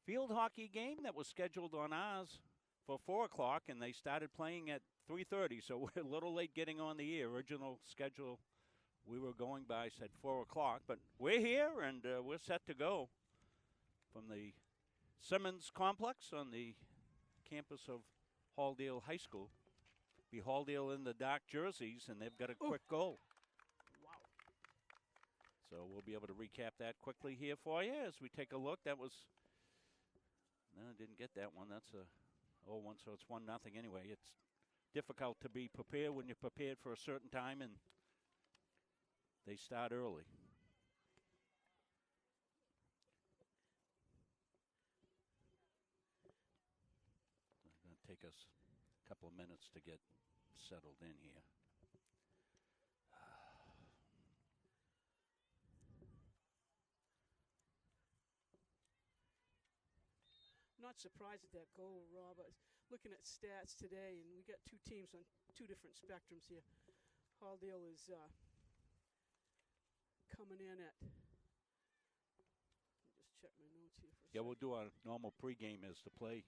field hockey game that was scheduled on ours for 4 o'clock, and they started playing at 3:30, so we're a little late getting on the air. Original schedule we were going by said 4 o'clock, but we're here, and we're set to go from the Simmons Complex on the campus of Halldale High School. Be Halldale in the dark jerseys, and they've got a quick goal. Wow. So we'll be able to recap that quickly here for you as we take a look. That was, no, I didn't get that one. That's a 0-1, so it's 1-0 anyway. It's difficult to be prepared when you're prepared for a certain time, and they start early. It's going to take us a couple of minutes to get settled in here. Not surprised at that goal, Rob. I was looking at stats today, and we got two teams on two different spectrums here. Halldale is coming in at. Let me just check my notes here for a Yeah, second. we'll do our normal pregame as the play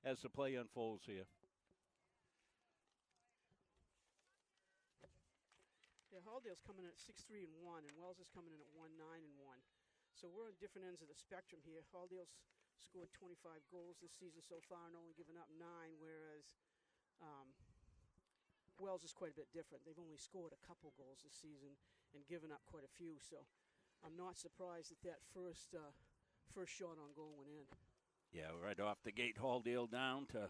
as the play unfolds here. Yeah, Halldale's coming in at 6-3-1, and Wells is coming in at 1-9-1. So we're on different ends of the spectrum here. Halldale's scored 25 goals this season so far and only given up 9, whereas Wells is quite a bit different. They've only scored a couple goals this season and given up quite a few. So I'm not surprised that first shot on goal went in. Yeah, right off the gate, Halldale down to.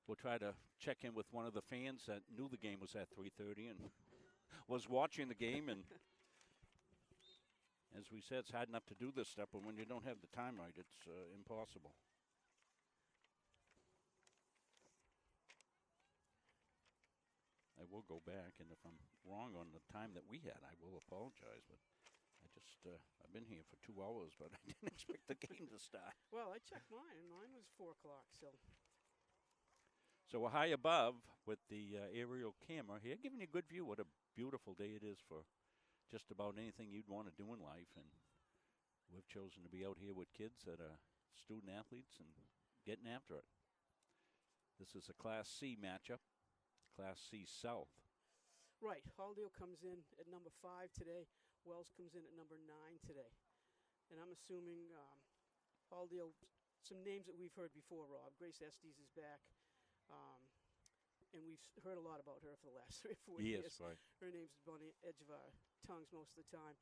We'll try to check in with one of the fans that knew the game was at 3:30 and was watching the game. And as we said, it's hard enough to do this stuff, but when you don't have the time right, it's impossible. I will go back, and if I'm wrong on the time that we had, I will apologize. But I just, I've been here for 2 hours, but I didn't expect the game to start. Well, I checked mine, and mine was 4 o'clock, so. So we're high above with the aerial camera here, giving you a good view. What a beautiful day it is for just about anything you'd want to do in life. And we've chosen to be out here with kids that are student athletes and getting after it. This is a Class C matchup, Class C South. Right, Halldale comes in at number 5 today. Wells comes in at number 9 today. And I'm assuming Halldale, some names that we've heard before, Rob. Grace Estes is back. And we've heard a lot about her for the last 3 or 4 years. Yes, right. Her name's on the edge of our tongues most of the time.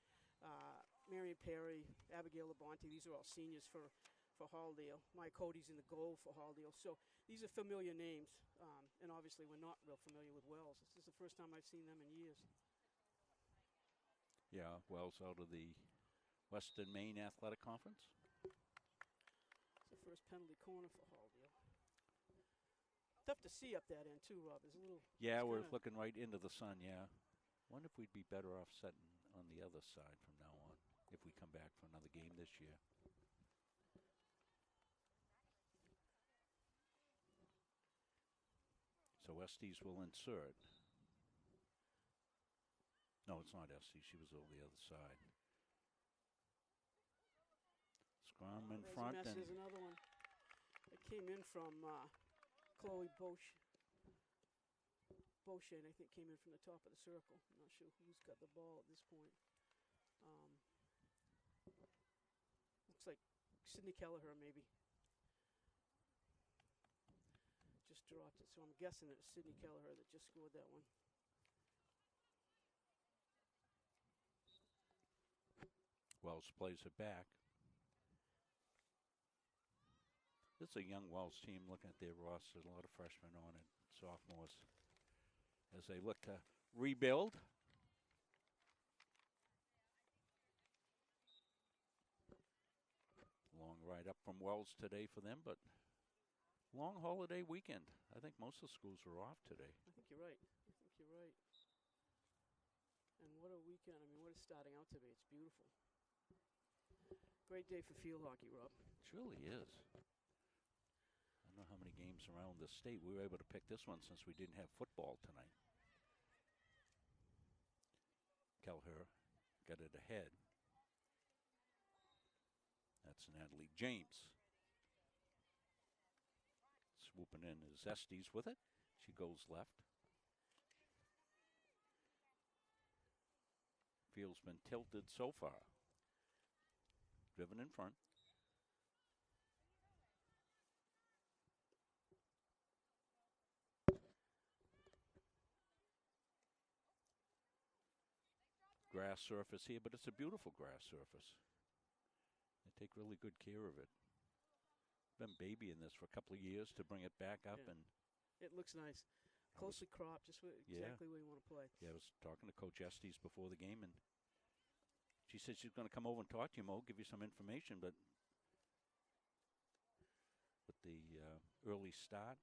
Marion Perry, Abigail Labonte, these are all seniors for Halldale. Maya Cody's in the goal for Halldale. So these are familiar names. And obviously we're not real familiar with Wells. This is the first time I've seen them in years. Yeah, Wells out of the Western Maine Athletic Conference. It's the first penalty corner for Halldale. Tough to see up that end too, Rob. There's a little. Yeah, we're looking right into the sun, yeah. Wonder if we'd be better off setting on the other side from now on if we come back for another game this year. So Estes will insert. No, it's not Estes. She was over the other side. Scrum in front. There's another one. It came in from Chloe Bosch. Beauchesne, I think, came in from the top of the circle. I'm not sure who's got the ball at this point. Looks like Sydney Kelleher, maybe. Just dropped it, so I'm guessing it's Sydney Kelleher that just scored that one. Wells plays it back. This is a young Wells team. Looking at their roster, a lot of freshmen on it, sophomores, as they look to rebuild. Long ride up from Wells today for them, but long holiday weekend. I think most of the schools are off today. I think you're right. And what a weekend. I mean, what it's starting out to be. It's beautiful. Great day for field hockey, Rob. It really is. I don't know how many games around the state. We were able to pick this one since we didn't have football tonight. Kelleher got it ahead. That's Natalie James. Swooping in is Estes with it. She goes left. Field's been tilted so far. Driven in front. Grass surface here, but it's a beautiful grass surface. They take really good care of it. Been babying this for a couple of years to bring it back up, Yeah. and It looks nice. Closely cropped, just exactly where you want to play. yeah, I was talking to Coach Estes before the game, and she said she's going to come over and talk to you, Mo, give you some information, but with the early start.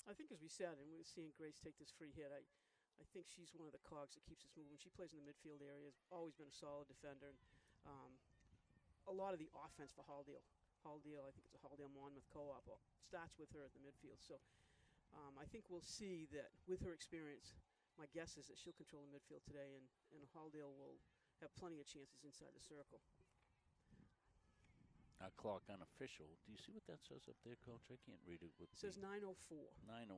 I think, as we said, and we're seeing Grace take this free hit, I think she's one of the cogs that keeps us moving. She plays in the midfield area, has always been a solid defender. And, a lot of the offense for Halldale, I think it's a Halldale Monmouth co-op, starts with her at the midfield. So I think we'll see that with her experience, my guess is that she'll control the midfield today, and Halldale will have plenty of chances inside the circle. Clock unofficial. Do you see what that says up there, Coach? I can't read it with It says 9:04 9:04.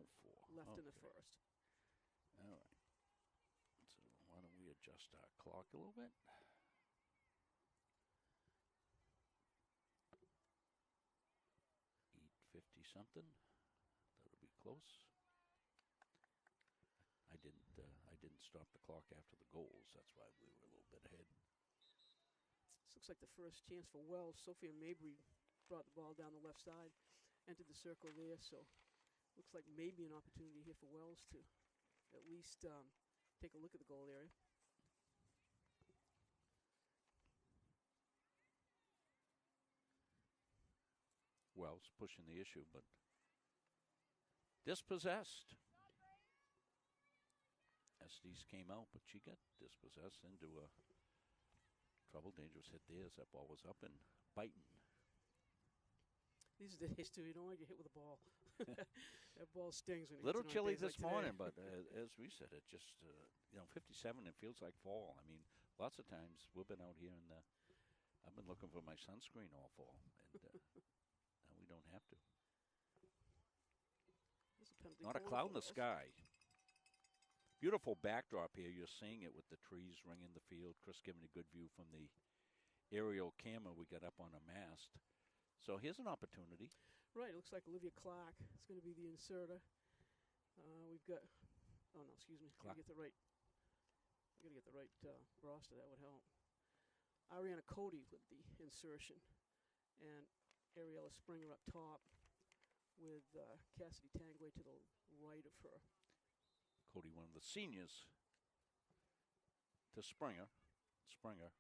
left in the first. All right. So why don't we adjust our clock a little bit? 8:50 something. That'll be close. I didn't stop the clock after the goals. That's why we were a little bit ahead. This looks like the first chance for Wells. Sophia Mabry brought the ball down the left side, entered the circle there, so looks like maybe an opportunity here for Wells to at least take a look at the goal area. Wells pushing the issue, but dispossessed. Estes came out, but she got dispossessed into a trouble, dangerous hit there as that ball was up and biting. These days, too, you don't want to get hit with a ball. That ball stings when it Little hits it on chilly days this like today. morning, but as we said, it just, 57, it feels like fall. I mean, lots of times we've been out here and I've been looking for my sunscreen all fall, and now we don't have to. This is a penalty Not a corner cloud for in the Wells. sky. Beautiful backdrop here. You're seeing it with the trees ringing the field. Chris giving a good view from the aerial camera we got up on a mast. So here's an opportunity. Right, it looks like Olivia Clark is going to be the inserter. We've got, oh no, excuse me, I Clark. gotta get the right roster. That would help. Ariana Cody with the insertion, and Ariella Springer up top with Cassidy Tangway to the right of her. Cody, one of the seniors, to Springer. Springer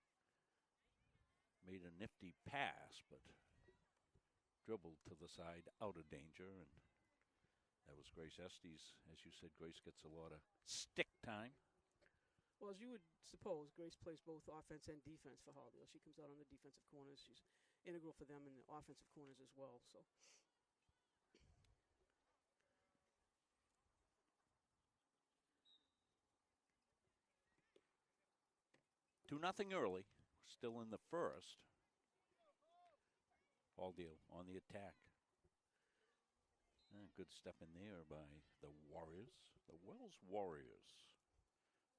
made a nifty pass, but dribbled to the side out of danger, and that was Grace Estes. As you said, Grace gets a lot of stick time. Well, as you would suppose, Grace plays both offense and defense for Halldale. She comes out on the defensive corners. She's integral for them in the offensive corners as well. So 2-0 early. Still in the first. Halldale on the attack. Good step in there by the Warriors. The Wells Warriors.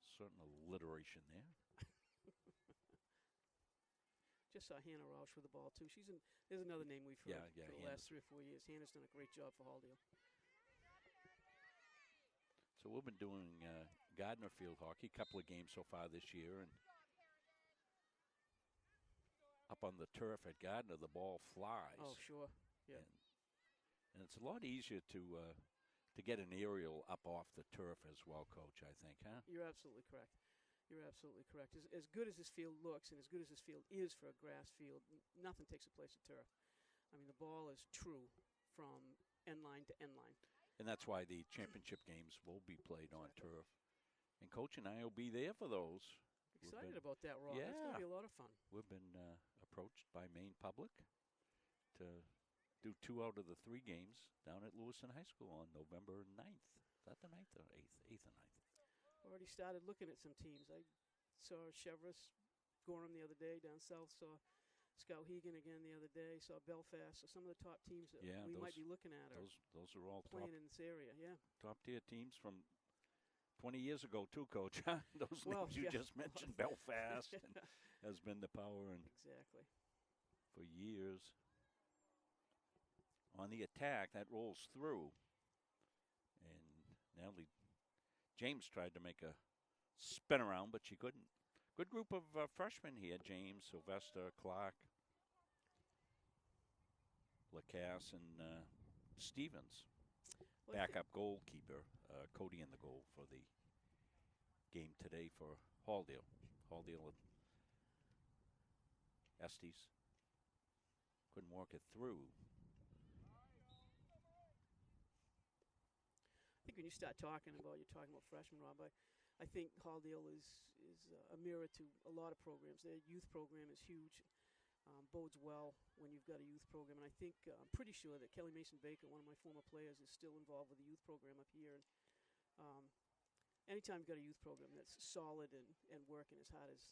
Certain alliteration there. just saw Hannah Roush with the ball too. There's another name we've heard Yeah, for the last 3 or 4 years. Hannah's done a great job for Halldale. So we've been doing Gardner Field hockey, a couple of games so far this year, and up on the turf at Gardner, the ball flies. Oh, sure. Yeah. And it's a lot easier to get an aerial up off the turf as well, Coach, I think, huh? You're absolutely correct. You're absolutely correct. As good as this field looks and as good as this field is for a grass field, nothing takes the place of turf. I mean, the ball is true from end line to end line. And that's why the championship games will be played on turf. And Coach and I will be there for those. Excited about that, Rob. It's going to be a lot of fun. We've been approached by Maine Public to do 2 out of the 3 games down at Lewiston High School on November 9th. Is that the 9th or 8th? 8th or 9th. Already started looking at some teams. I saw Chevrolet, Gorham the other day down south. Saw Skowhegan again the other day. Saw Belfast. So some of the top teams that Yeah, we those- might be looking at are Those are all playing in this area. Yeah. top tier teams from 20 years ago too, Coach. Those Well, names you yeah, just a lot mentioned, of- Belfast, and has been the power and Exactly. for years. On the attack, that rolls through, and Natalie James tried to make a spin around, but she couldn't. Good group of freshmen here: James, Sylvester, Clark, Lacasse, and Stevens. Well, I thi- Backup goalkeeper, Cody in the goal for the game today for Halldale. Halldale and Estes couldn't work it through. I think when you start talking about, you're talking about freshmen, Rob. I think Halldale is a mirror to a lot of programs. Their youth program is huge. Bodes well when you've got a youth program. And I think I'm pretty sure that Kelly Mason Baker, one of my former players, is still involved with the youth program up here. And anytime you've got a youth program that's solid and working as hard as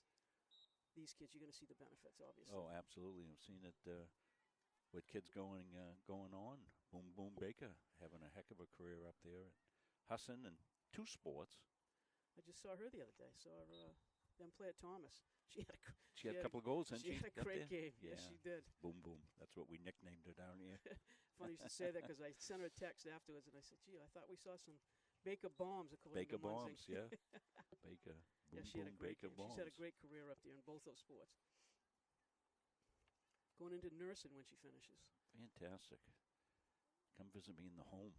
these kids, you're going to see the benefits, obviously. Oh, absolutely. I've seen it with kids going on. Boom Boom Baker having a heck of a career up there at Husson and two sports. I just saw her the other day. Saw her, them play at Thomas. She had a She had a couple of goals, and she had a up great there. game. Yes, Yeah. she did. Boom Boom. That's what we nicknamed her down here. Funny you should say that because I sent her a text afterwards and I said, "Gee, I thought we saw some Baker bombs." According Baker to Munzing. Bombs, yeah. Baker. Boom Yeah, she had Boom a great Baker game. Bombs. She's had a great career up there in both those sports. Going into nursing when she finishes. Fantastic. Come visit me in the home.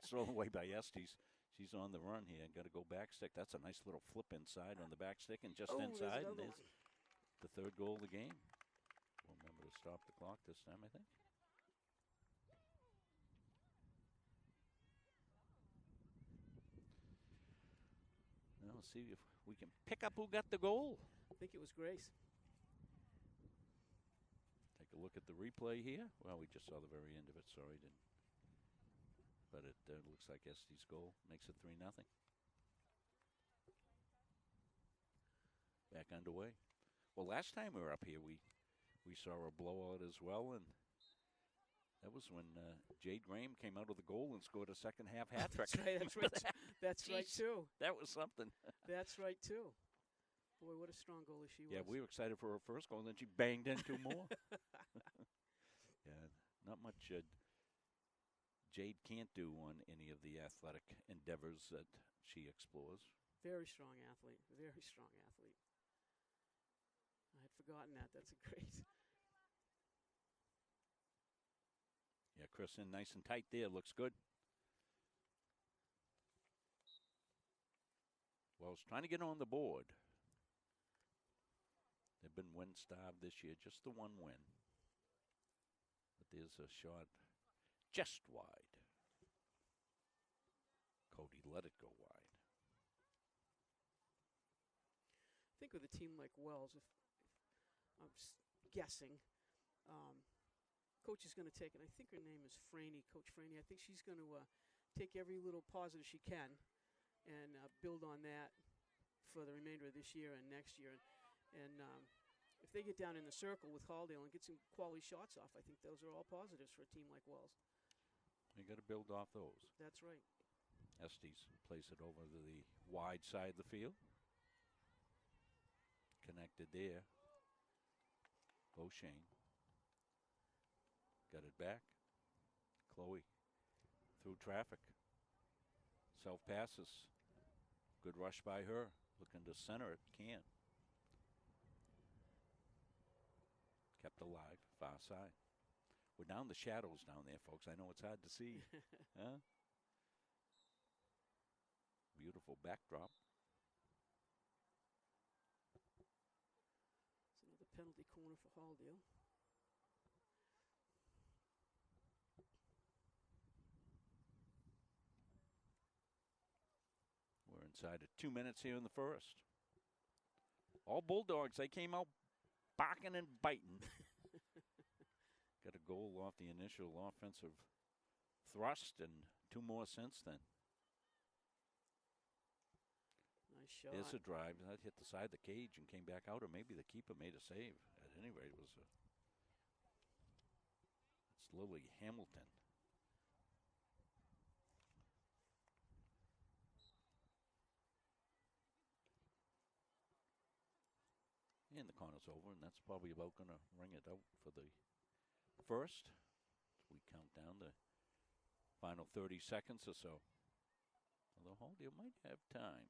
Thrown away by Estes. She's on the run here. Got to go back stick. That's a nice little flip inside on the back stick and just Oh, there's inside. And another there's the third goal of the game. We'll remember to stop the clock this time, I think. Now let's see if we can pick up who got the goal. I think it was Grace. Take a look at the replay here. Well, we just saw the very end of it. Sorry, didn't. But it looks like Estes' goal makes it 3-0. Back underway. Well, last time we were up here, we saw a blowout as well, and that was when Jade Graham came out of the goal and scored a second half hat trick. That's right. That's right. That's right Jeez. too. That was something. That's right too. Boy, what a strong goalie she was. Yeah, we were excited for her first goal, and then she banged in two more. Yeah, not much Jade can't do on any of the athletic endeavors that she explores. Very strong athlete. Very strong athlete. I had forgotten that. That's a great. Yeah, Chris in nice and tight there. Looks good. Wells trying to get on the board. They've been win-starved this year, just the one win. But there's a shot just wide. Cody let it go wide. I think with a team like Wells, if I'm guessing, coach is going to take, and I think her name is Franny, Coach Franny. I think she's going to take every little positive she can and build on that for the remainder of this year and next year. And if they get down in the circle with Halldale and get some quality shots off, I think those are all positives for a team like Wells. You got to build off those. That's right. Estes plays it over to the wide side of the field. Connected there. O'Shane. Got it back. Chloe through traffic. Self passes. Good rush by her. Looking to center it. Can't. Kept alive. Far side. We're down the shadows down there, folks. I know it's hard to see. Huh? Beautiful backdrop. It's another penalty corner for Halldale. We're inside of 2 minutes here in the first. All Bulldogs, they came out barking and biting. Got a goal off the initial offensive thrust and two more since then. Nice shot. There's a drive that hit the side of the cage and came back out, or maybe the keeper made a save. At any rate, it's Lily Hamilton. And the corner's over, and that's probably about going to ring it out for the first. We count down the final 30 seconds or so. Although Halldale might have time.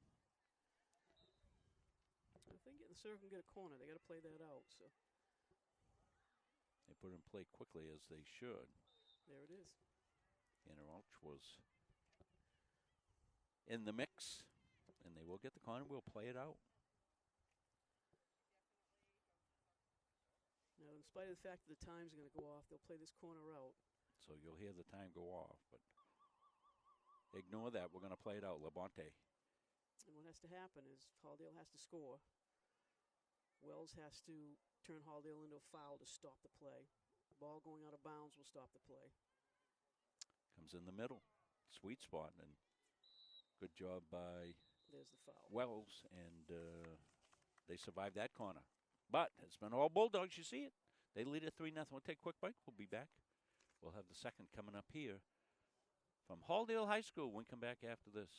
If they get in the circle and get a corner, they got to play that out. So They put it in play quickly, as they should. there it is. Tanner Alch was in the mix, and they will get the corner. We'll play it out. Now, in spite of the fact that the time's going to go off, they'll play this corner out. So you'll hear the time go off, but ignore that. We're going to play it out. Labonte. And what has to happen is Halldale has to score. Wells has to turn Halldale into a foul to stop the play. The ball going out of bounds will stop the play. Comes in the middle. Sweet spot, and good job by There's the foul. Wells, and they survived that corner. But it's been all Bulldogs. You see it. They lead at 3-0. We'll take a quick break. We'll be back. We'll have the second coming up here from Halldale High School. When we come back after this.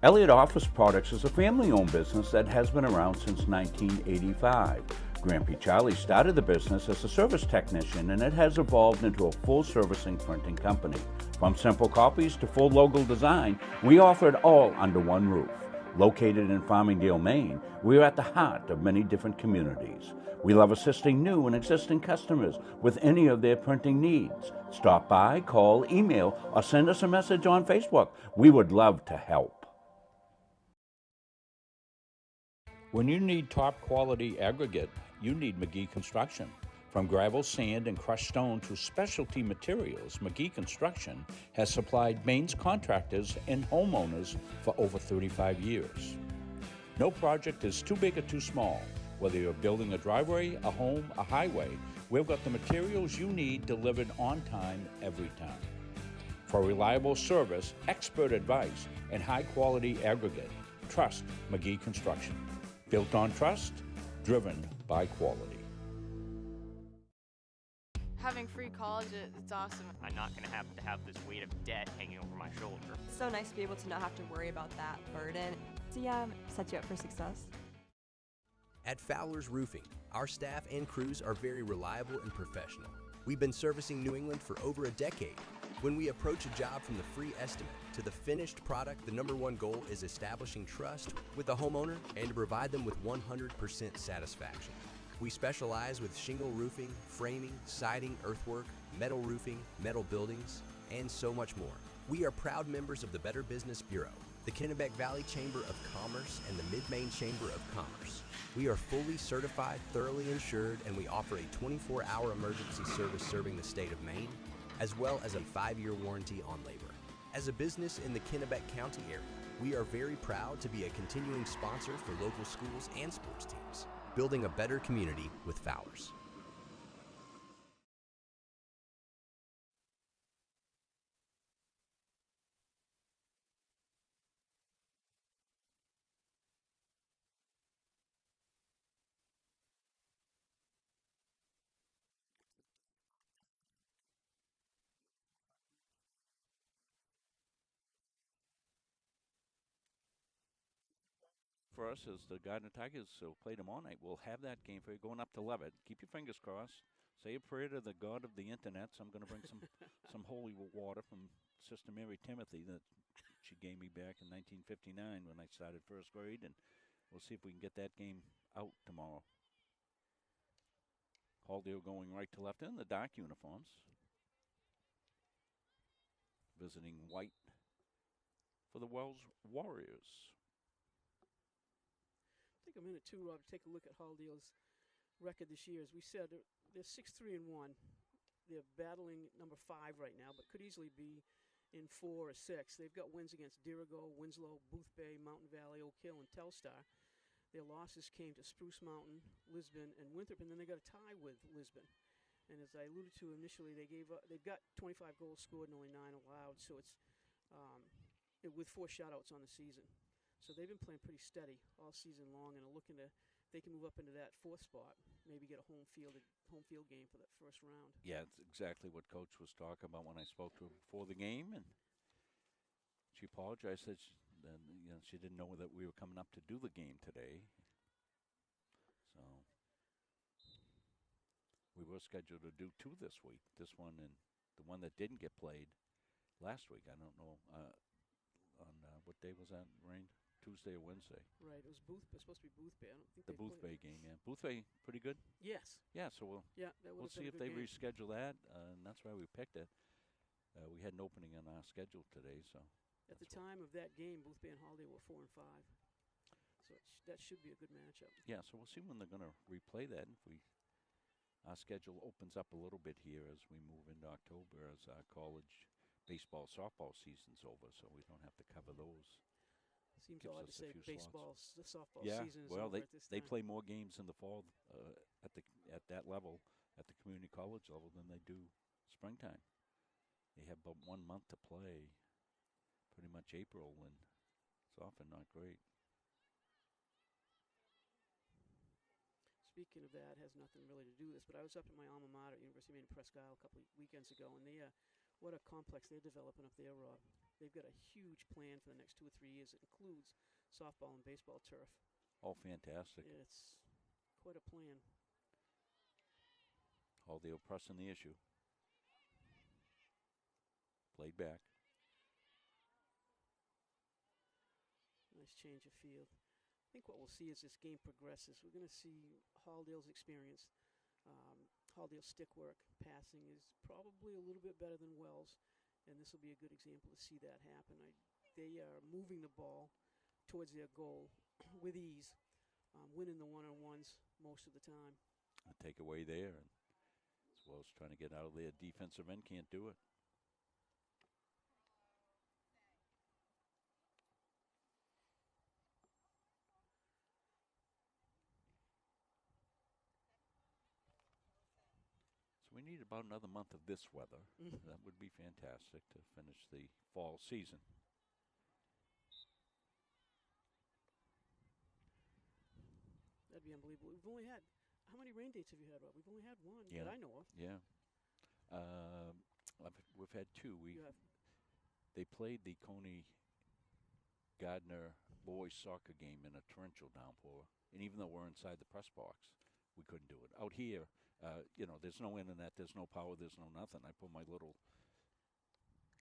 Elliott Office Products is a family-owned business that has been around since 1985. Grampy Charlie started the business as a service technician, and it has evolved into a full-servicing printing company. From simple copies to full logo design, we offer it all under one roof. Located in Farmingdale, Maine, we are at the heart of many different communities. We love assisting new and existing customers with any of their printing needs. Stop by, call, email, or send us a message on Facebook. We would love to help. When you need top quality aggregate, you need McGee Construction. From gravel, sand, and crushed stone to specialty materials, McGee Construction has supplied Maine's contractors and homeowners for over 35 years. No project is too big or too small. Whether you're building a driveway, a home, a highway, we've got the materials you need delivered on time every time. For reliable service, expert advice, and high-quality aggregate, trust McGee Construction. Built on trust, driven by quality. Having free college, it's awesome. I'm not going to have this weight of debt hanging over my shoulder. It's so nice to be able to not have to worry about that burden. So yeah, sets you up for success. At Fowler's Roofing, our staff and crews are very reliable and professional. We've been servicing New England for over a decade. When we approach a job from the free estimate to the finished product, the #1 goal is establishing trust with the homeowner and to provide them with 100% satisfaction. We specialize with shingle roofing, framing, siding, earthwork, metal roofing, metal buildings, and so much more. We are proud members of the Better Business Bureau, the Kennebec Valley Chamber of Commerce, and the Mid-Maine Chamber of Commerce. We are fully certified, thoroughly insured, and we offer a 24-hour emergency service serving the state of Maine, as well as a 5-year warranty on labor. As a business in the Kennebec County area, we are very proud to be a continuing sponsor for local schools and sports teams, building a better community with Fowler's. For us, as the Gardner Tigers play tomorrow night, we'll have that game for you going up to Levitt. Keep your fingers crossed. Say a prayer to the God of the internet. So I'm going to bring some holy water from Sister Mary Timothy that she gave me back in 1959 when I started first grade, and we'll see if we can get that game out tomorrow. Halldale going right to left in the dark uniforms. Visiting white for the Wells Warriors. Take a minute, too, Rob, to take a look at Halldale's record this year. As we said, they're 6-3-1. They're battling number 5 right now, but could easily be in 4 or 6. They've got wins against Dirigo, Winslow, Boothbay, Mountain Valley, Oak Hill, and Telstar. Their losses came to Spruce Mountain, Lisbon, and Winthrop, and then they got a tie with Lisbon. And as I alluded to initially, they've got 25 goals scored and only 9 allowed, so it's with 4 shutouts on the season. So they've been playing pretty steady all season long and are looking to, if they can move up into that 4th spot, maybe get a home field game for that first round. Yeah, it's exactly what Coach was talking about when I spoke to her before the game, and she apologized. Said she didn't know that we were coming up to do the game today. So we were scheduled to do 2 this week. This one and the one that didn't get played last week. I don't know on what day was that, Rain? Tuesday or Wednesday? Right, it was supposed to be Booth Bay. I don't think The they Booth Bay played. game, yeah. Booth Bay, pretty good. Yes. Yeah, so we'll That we'll would have see been if a they good game. reschedule that, and that's why we picked it. We had an opening on our schedule today, so At the that's what- time of that game, Booth Bay and Holiday were 4 and 5. So that should be a good matchup. yeah. So we'll see when they're going to replay that. If our schedule opens up a little bit here as we move into October, as our college baseball, softball season's over, so we don't have to cover those. Seems Gives odd to us a say few slots. the softball Yeah, season is well, over at this they time. play more games in the fall at that level, at the community college level, than they do springtime. They have about 1 month to play, pretty much April, and it's often not great. Speaking of that, has nothing really to do with this, but I was up at my alma mater, University of Maine Presque Isle, a couple of weekends ago, and what a complex they're developing up there, Rob. They've got a huge plan for the next 2 or 3 years. It includes softball and baseball turf. Oh, fantastic. It's quite a plan. Haldale pressing the issue. Played back. Nice change of field. I think what we'll see as this game progresses, we're going to see Haldale's experience. Haldale's stick work, passing is probably a little bit better than Wells, and this will be a good example to see that happen. They are moving the ball towards their goal with ease, winning the one-on-ones most of the time. A takeaway there, and as well as trying to get out of there. Defensive end can't do it. So we need about another month of this weather. That would be fantastic to finish the fall season. That'd be unbelievable. We've only had, how many rain dates have you had, Rob? We've only had one Yeah. that I know of. Yeah. We've had 2. You have, They played the Coney Gardner boys soccer game in a torrential downpour, and even though we're inside the press box, we couldn't do it. Out here, there's no internet, there's no power, there's no nothing. I put my little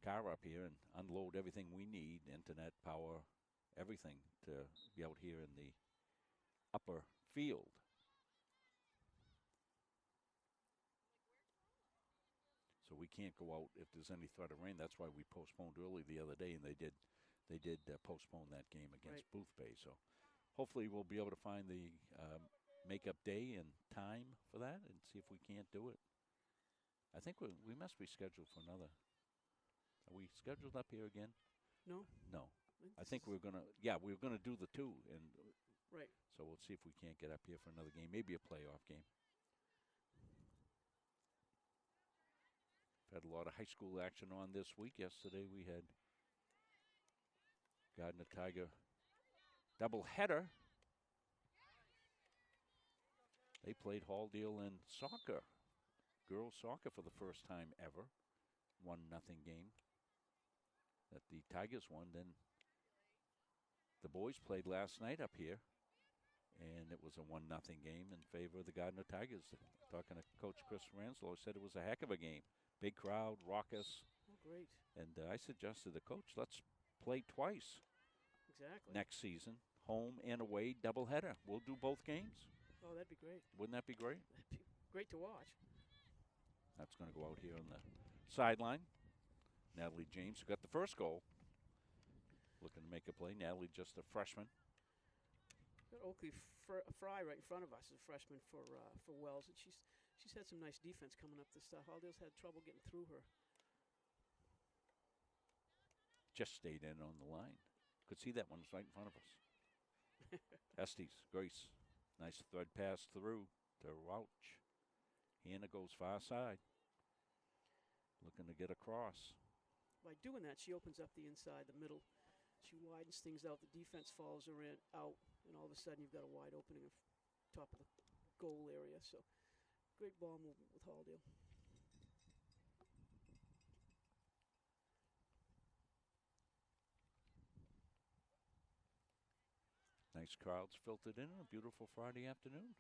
car up here and unload everything we need, internet, power, everything, to be out here in the upper field. So we can't go out if there's any threat of rain. That's why we postponed early the other day, and they did postpone that game against Right. Booth Bay. So hopefully we'll be able to find the make-up day and time for that and see if we can't do it. I think we must be scheduled for another. Are we scheduled up here again? no? No. I This think is- we're gonna do the 2, and Right. so we'll see if we can't get up here for another game, maybe a playoff game. Had a lot of high school action on this week. Yesterday we had Gardner Tiger doubleheader. They played Haldale in soccer, girls soccer, for the first time ever. 1-0 game that the Tigers won. Then the boys played last night up here, and it was a 1-0 game in favor of the Gardner Tigers. Talking to Coach Chris Ranslow, said it was a heck of a game. Big crowd, raucous. Oh, great. And I suggested to Coach, let's play twice Exactly. next season, home and away, doubleheader. We'll do both games. Oh, that'd be great. Wouldn't that be great? That'd be great to watch. That's going to go out here on the sideline. Natalie James, who got the first goal, looking to make a play. Natalie, just a freshman. Got Oakley Fry right in front of us as a freshman for Wells, and she's had some nice defense coming up this start. Haldale's had trouble getting through her. Just stayed in on the line. Could see that one's right in front of us. Estes, Grace. Nice thread pass through to Rouch. Hannah goes far side. Looking to get across. By doing that, she opens up the inside, the middle, She widens things out. The defense follows her out, and all of a sudden you've got a wide opening of top of the goal area. So great ball movement with Halldale. Nice crowds filtered in on a beautiful Friday afternoon.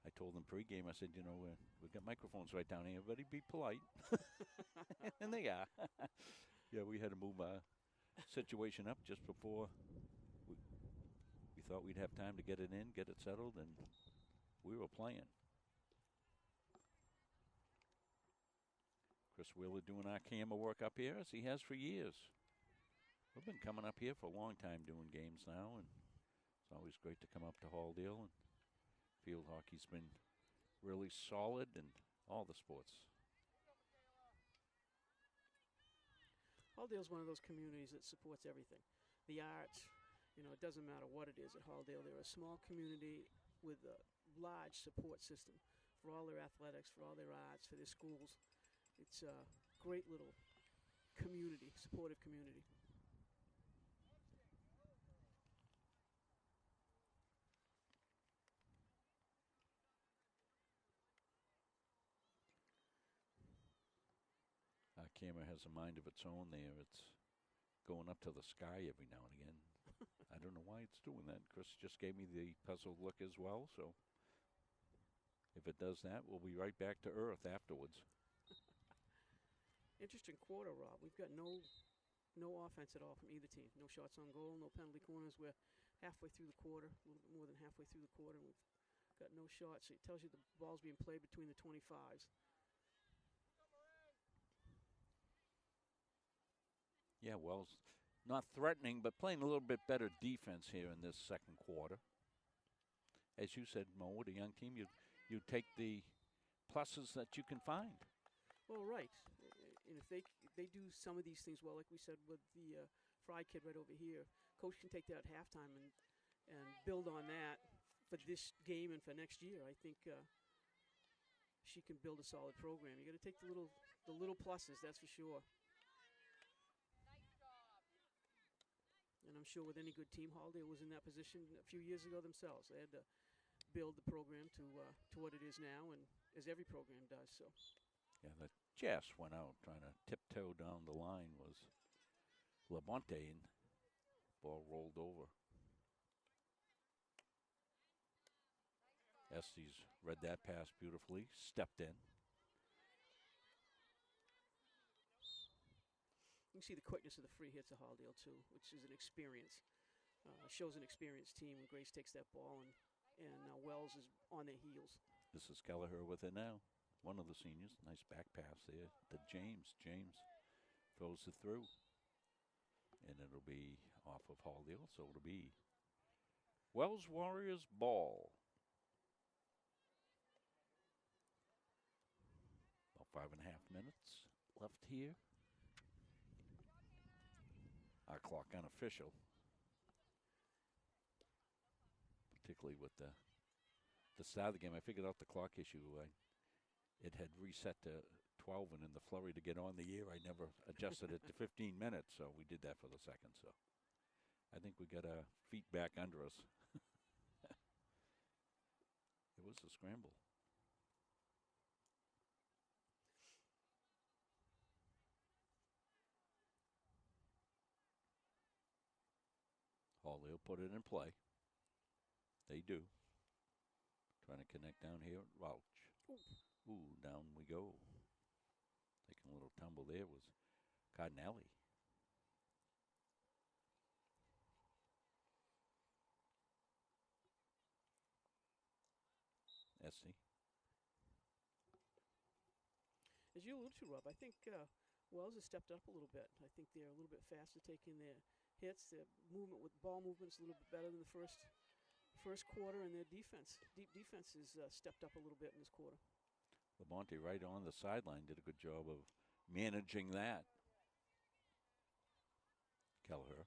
I told them pregame, I said, you know, we got microphones right down here. Everybody be polite. And they are. Yeah, we had to move our situation up just before we thought we'd have time to get it in, get it settled, and we were playing. Chris Wheeler doing our camera work up here, as he has for years. We've been coming up here for a long time doing games now, and it's always great to come up to Halldale. And field hockey's been really solid in all the sports. Halldale's one of those communities that supports everything. The arts, you know, it doesn't matter what it is at Halldale. They're a small community with a large support system for all their athletics, for all their arts, for their schools. It's a great little community, supportive community. Our camera has a mind of its own there. It's going up to the sky every now and again. I don't know why it's doing that. Chris just gave me the puzzled look as well, so if it does that, we'll be right back to earth afterwards. Interesting quarter, Rob. We've got no offense at all from either team. No shots on goal, no penalty corners. We're halfway through the quarter, a little bit more than halfway through the quarter, and we've got no shots. So it tells you the ball's being played between the 25s. Yeah, Wells not threatening, but playing a little bit better defense here in this second quarter. As you said, Mo, with a young team, you take the pluses that you can find. Well, right. And if they do some of these things well, like we said with the Fry kid right over here, coach can take that at halftime and build on that for this game and for next year. I think she can build a solid program. You got to take the little pluses, that's for sure. And I'm sure with any good team, Halldale was in that position a few years ago themselves. They had to build the program to what it is now, and as every program does. So. Yeah, the Jess went out trying to tiptoe down the line was Labonte, and ball rolled over. Estes read that pass beautifully, stepped in. You can see the quickness of the free hits of Halldale too, which is an experience. Shows an experienced team when Grace takes that ball, and Wells is on their heels. This is Kelleher with it now. One of the seniors. Nice back pass there to James. James throws it through. And it'll be off of Halldale, so it'll be Wells Warriors ball. About 5.5 minutes left here. Our clock unofficial. Particularly with the start of the game. I figured out the clock issue. It had reset to 12, and in the flurry to get on the air, I never adjusted it to 15 minutes, so we did that for the second. So I think we got our feet back under us. It was a scramble. Halldale put it in play. They do. Trying to connect down here. Rouch. Ooh, down we go. Taking a little tumble there was Cardinelli. Essie. As you alluded to, Rob, I think Wells has stepped up a little bit. I think they're a little bit faster taking their hits. Their movement with ball movement's a little bit better than the first quarter, and their defense, deep defense, has stepped up a little bit in this quarter. Labonte right on the sideline did a good job of managing that. Kelleher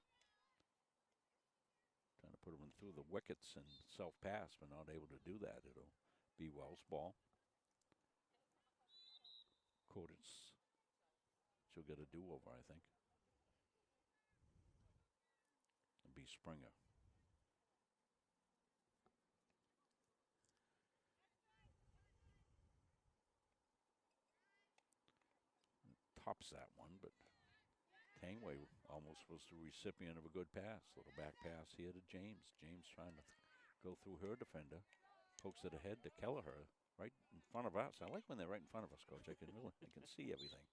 trying to put him through the wickets and self-pass, but not able to do that. It'll be Wells' ball. Curtis. She'll get a do-over, I think. It'll be Springer. Tops that one, but Tangway almost was the recipient of a good pass. Little back pass here to James. James trying to go through her defender. Pokes it ahead to Kelleher, right in front of us. I like when they're right in front of us, Coach. I can see everything.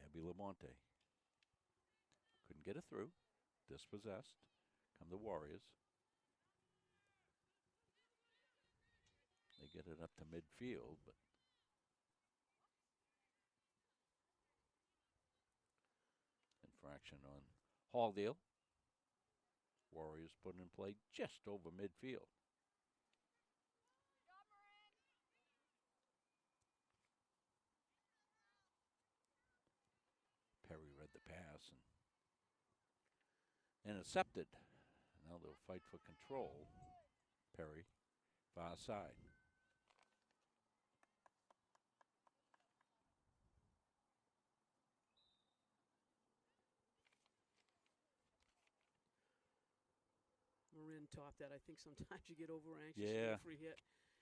Abby Labonte. Couldn't get it through. Dispossessed. Come the Warriors. They get it up to midfield, but infraction on Halldale. Warriors put in play just over midfield. Perry read the pass and intercepted. Now they'll fight for control. Perry, far side. Marin topped that. I think sometimes you get over anxious. Yeah. You get a free hit.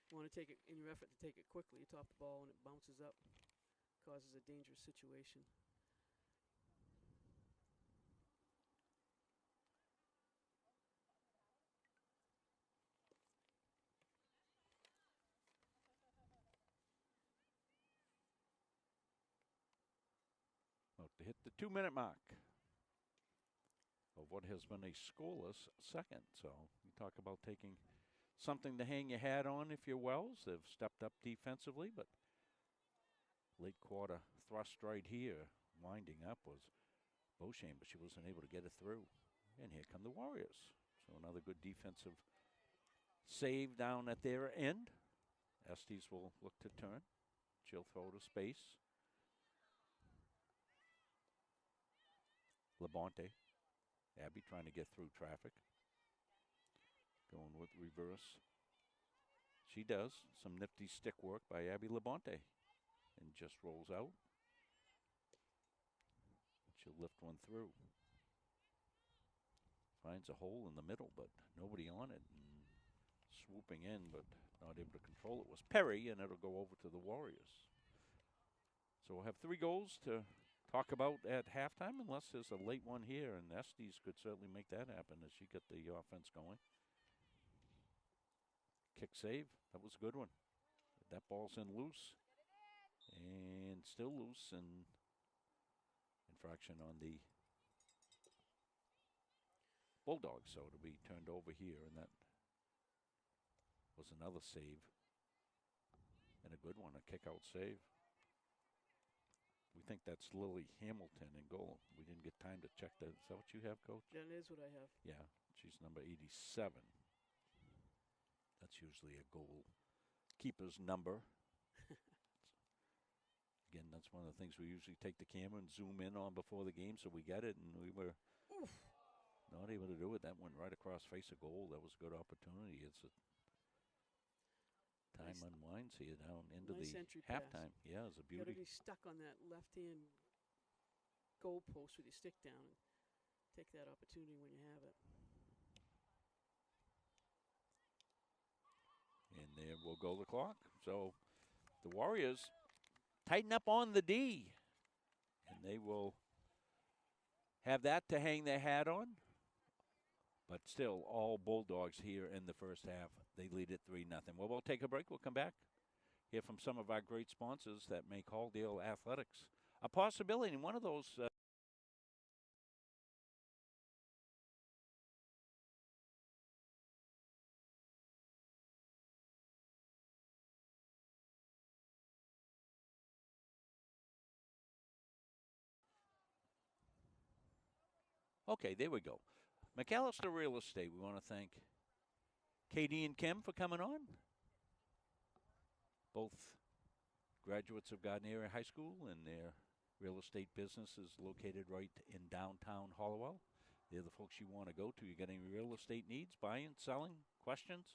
You want to take it in your effort to take it quickly. You top the ball and it bounces up, causes a dangerous situation. About to hit the 2-minute mark of what has been a scoreless second. So you talk about taking something to hang your hat on if you're Wells. They've stepped up defensively, but late quarter thrust right here, winding up, was Beauchamp, but she wasn't able to get it through. And here come the Warriors. So another good defensive save down at their end. Estes will look to turn. She'll throw to space. Labonte. Abby trying to get through traffic. Going with reverse. She does. Some nifty stick work by Abby Labonte. And just rolls out. She'll lift one through. Finds a hole in the middle, but nobody on it. And swooping in, but not able to control it, was Perry, and it'll go over to the Warriors. So we'll have 3 goals to talk about at halftime, unless there's a late one here, and Estes could certainly make that happen as she got the offense going. Kick save, that was a good one. That ball's in loose, and still loose, and infraction on the Bulldogs, so it'll be turned over here, and that was another save, and a good one, a kick-out save. We think that's Lily Hamilton in goal. We didn't get time to check that. Is that what you have, Coach? That is what I have. Yeah, she's number 87. That's usually a goalkeeper's number. Again, that's one of the things we usually take the camera and zoom in on before the game, so we get it, and we were not able to do it. That went right across face of goal. That was a good opportunity. It's a time unwinds here down into Nice the entry pass. halftime. Yeah, it was a You got to beauty. be stuck on that left-hand goal post with your stick down and take that opportunity when you have it. And there will go the clock. So the Warriors tighten up on the D. And they will have that to hang their hat on. But still, all Bulldogs here in the first half. They lead it 3-0. Well, we'll take a break. We'll come back. Hear from some of our great sponsors that make Halldale Athletics a possibility. And one of those... Okay, there we go. McAllister Real Estate, we want to thank Katie and Kim for coming on. Both graduates of Gardner High School, and their real estate business is located right in downtown Hollowell. they're the folks you want to go to. You got any real estate needs, buying, selling, questions?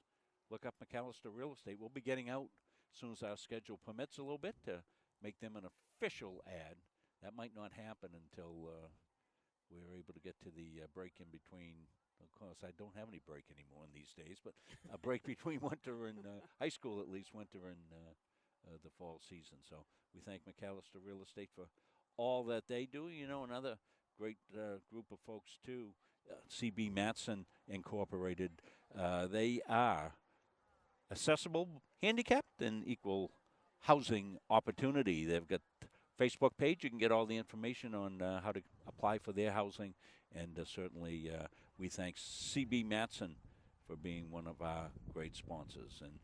Look up McAllister Real Estate. We'll be getting out as soon as our schedule permits a little bit to make them an official ad. That might not happen until we're able to get to the break in between. Of course, I don't have any break anymore in these days, but a break between winter and high school, at least winter and the fall season. So we thank McAllister Real Estate for all that they do. You know, another great group of folks too, CB Matson Incorporated. They are accessible, handicapped, and equal housing opportunity. They've got Facebook page. You can get all the information on how to apply for their housing, and certainly we thank CB Matson for being one of our great sponsors. And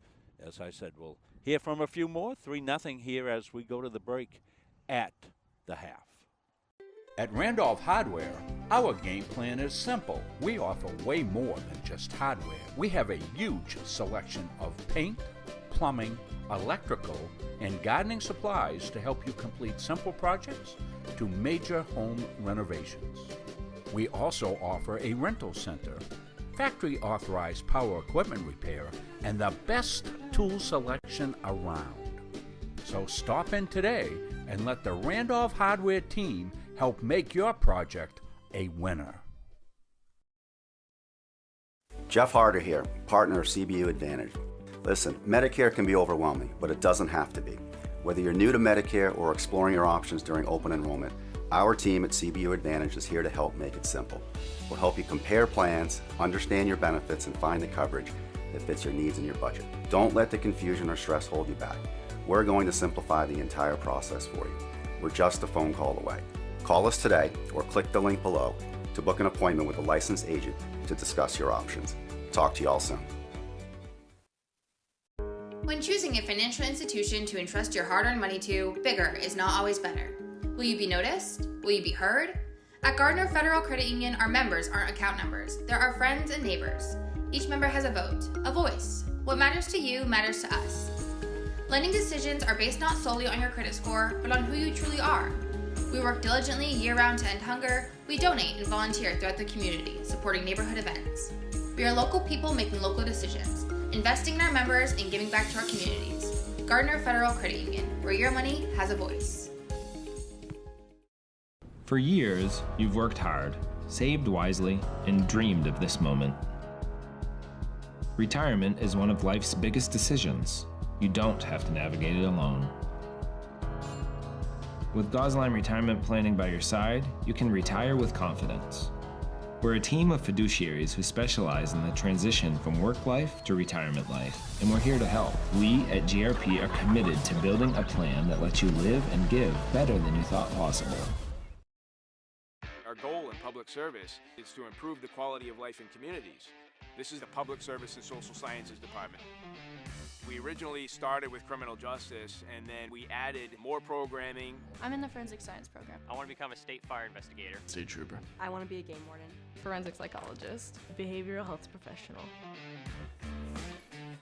as I said, we'll hear from a few more. 3-0 here as we go to the break at the half. At Randolph Hardware, our game plan is simple. We offer way more than just hardware. We have a huge selection of paint, plumbing, electrical, and gardening supplies to help you complete simple projects to major home renovations. We also offer a rental center, factory authorized power equipment repair, and the best tool selection around. So stop in today and let the Randolph Hardware team help make your project a winner. Jeff Harder here, partner of CBU Advantage. Listen, Medicare can be overwhelming, but it doesn't have to be. Whether you're new to Medicare or exploring your options during open enrollment, our team at CBU Advantage is here to help make it simple. We'll help you compare plans, understand your benefits, and find the coverage that fits your needs and your budget. Don't let the confusion or stress hold you back. We're going to simplify the entire process for you. We're just a phone call away. Call us today or click the link below to book an appointment with a licensed agent to discuss your options. Talk to you all soon. When choosing a financial institution to entrust your hard-earned money to, bigger is not always better. Will you be noticed? Will you be heard? At Gardner Federal Credit Union, our members aren't account numbers. They're our friends and neighbors. Each member has a vote, a voice. What matters to you matters to us. Lending decisions are based not solely on your credit score, but on who you truly are. We work diligently year-round to end hunger. We donate and volunteer throughout the community, supporting neighborhood events. We are local people making local decisions, investing in our members and giving back to our communities. Gardner Federal Credit Union, where your money has a voice. For years, you've worked hard, saved wisely, and dreamed of this moment. Retirement is one of life's biggest decisions. You don't have to navigate it alone. With Gosline Retirement Planning by your side, you can retire with confidence. We're a team of fiduciaries who specialize in the transition from work life to retirement life, and we're here to help. We at GRP are committed to building a plan that lets you live and give better than you thought possible. Our goal in public service is to improve the quality of life in communities. This is the Public Service and Social Sciences Department. We originally started with criminal justice, and then we added more programming. I'm in the forensic science program. I want to become a state fire investigator. State trooper. I want to be a game warden. Forensic psychologist. Behavioral health professional.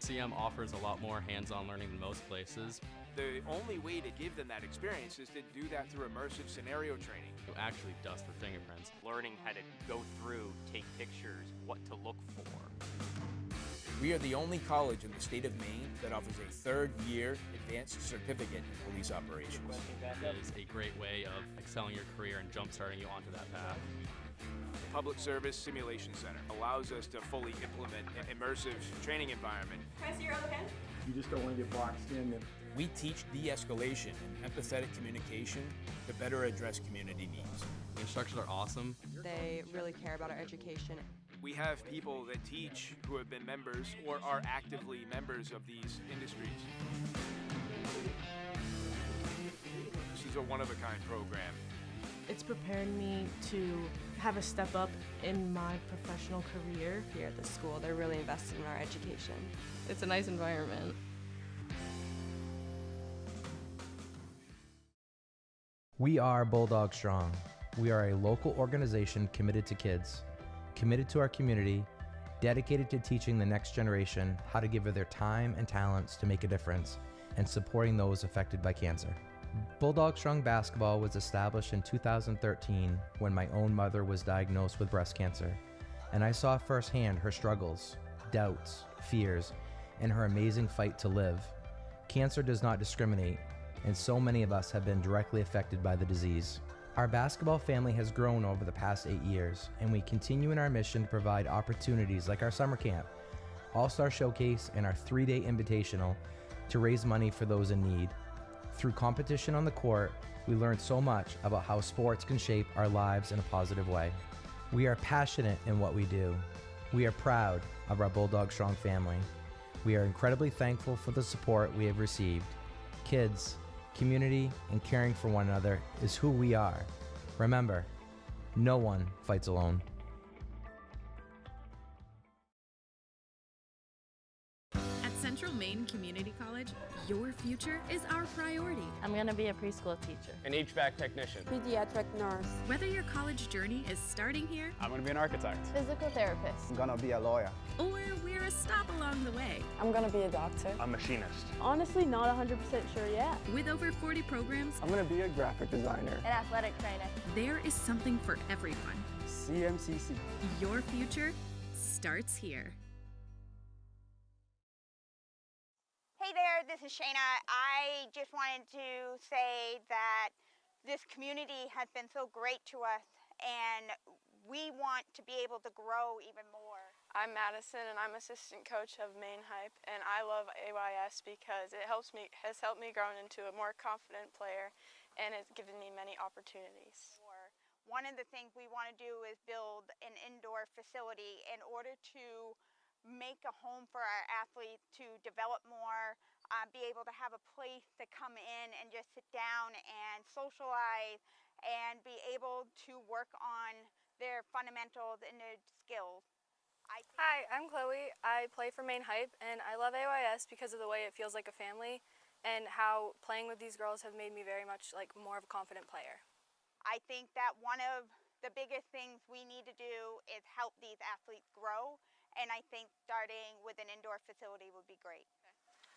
CM offers a lot more hands-on learning than most places. The only way to give them that experience is to do that through immersive scenario training. You actually dust for fingerprints. Learning how to go through, take pictures, what to look for. We are the only college in the state of Maine that offers a third-year advanced certificate in police operations. It is a great way of excelling your career and jump-starting you onto that path. The Public Service Simulation Center allows us to fully implement an immersive training environment. Can I see your other pen? You just don't want to get boxed in. We teach de-escalation and empathetic communication to better address community needs. The instructors are awesome. They really care about our education. We have people that teach who have been members or are actively members of these industries. This is a one-of-a-kind program. It's prepared me to have a step up in my professional career. Here at the school, they're really invested in our education. It's a nice environment. We are Bulldog Strong. We are a local organization committed to kids, committed to our community, dedicated to teaching the next generation how to give of their time and talents to make a difference, and supporting those affected by cancer. Bulldog Strong Basketball was established in 2013 when my own mother was diagnosed with breast cancer, and I saw firsthand her struggles, doubts, fears, and her amazing fight to live. Cancer does not discriminate, and so many of us have been directly affected by the disease. Our basketball family has grown over the past 8 years, and we continue in our mission to provide opportunities like our summer camp, All-Star Showcase, and our 3-day invitational to raise money for those in need. Through competition on the court, we learned so much about how sports can shape our lives in a positive way. We are passionate in what we do. We are proud of our Bulldog Strong family. We are incredibly thankful for the support we have received. Kids, community, and caring for one another is who we are. Remember, no one fights alone. At Central Maine Community College, your future is our priority. I'm going to be a preschool teacher. An HVAC technician. Pediatric nurse. Whether your college journey is starting here, I'm going to be an architect. Physical therapist. I'm gonna be a lawyer. or we're a stop along the way. I'm gonna be a doctor. A machinist. Honestly, not 100% sure yet. With over 40 programs, I'm gonna be a graphic designer. An athletic trainer. There is something for everyone. CMCC. Your future starts here. Hey there, this is Shayna. I just wanted to say that this community has been so great to us, and we want to be able to grow even more. I'm Madison, and I'm assistant coach of Maine Hype, and I love AYS because it has helped me grow into a more confident player, and it's given me many opportunities. One of the things we want to do is build an indoor facility in order to make a home for our athletes to develop more, be able to have a place to come in and just sit down and socialize and be able to work on their fundamentals and their skills. Hi, I'm Chloe. I play for Maine Hype, and I love AYS because of the way it feels like a family and how playing with these girls have made me very much like more of a confident player. I think that one of the biggest things we need to do is help these athletes grow, and I think starting with an indoor facility would be great.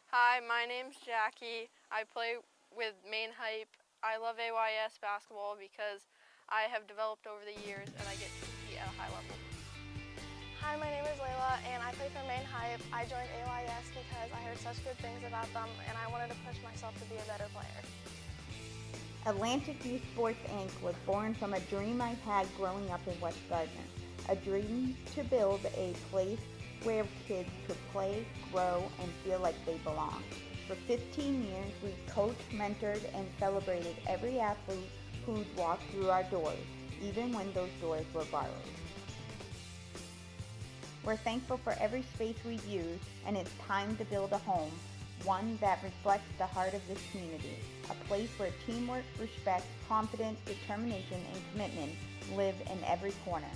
Hi, my name's Jackie. I play with Maine Hype. I love AYS basketball because I have developed over the years and I get to compete at a high level. Hi, my name is Layla and I play for Maine Hype. I joined AYS because I heard such good things about them and I wanted to push myself to be a better player. Atlantic Youth Sports Inc. was born from a dream I had growing up in West Gardner. A dream to build a place where kids could play, grow, and feel like they belong. For 15 years, we've coached, mentored, and celebrated every athlete who'd walked through our doors, even when those doors were borrowed. We're thankful for every space we've used, and it's time to build a home, one that reflects the heart of this community, a place where teamwork, respect, confidence, determination, and commitment live in every corner.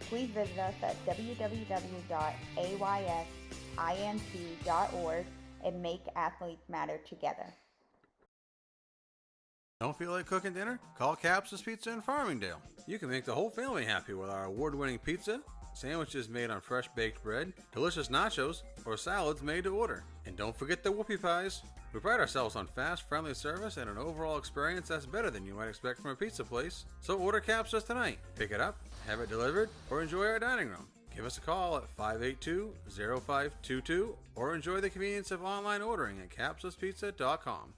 Please visit us at www.aysinc.org and make athletes matter together. Don't feel like cooking dinner? Call Capsa's Pizza in Farmingdale. You can make the whole family happy with our award-winning pizza, sandwiches made on fresh baked bread, delicious nachos, or salads made to order. And don't forget the whoopie pies. We pride ourselves on fast, friendly service and an overall experience that's better than you might expect from a pizza place. So order Capsa's tonight. Pick it up, have it delivered, or enjoy our dining room. Give us a call at 582-0522 or enjoy the convenience of online ordering at capsaspizza.com.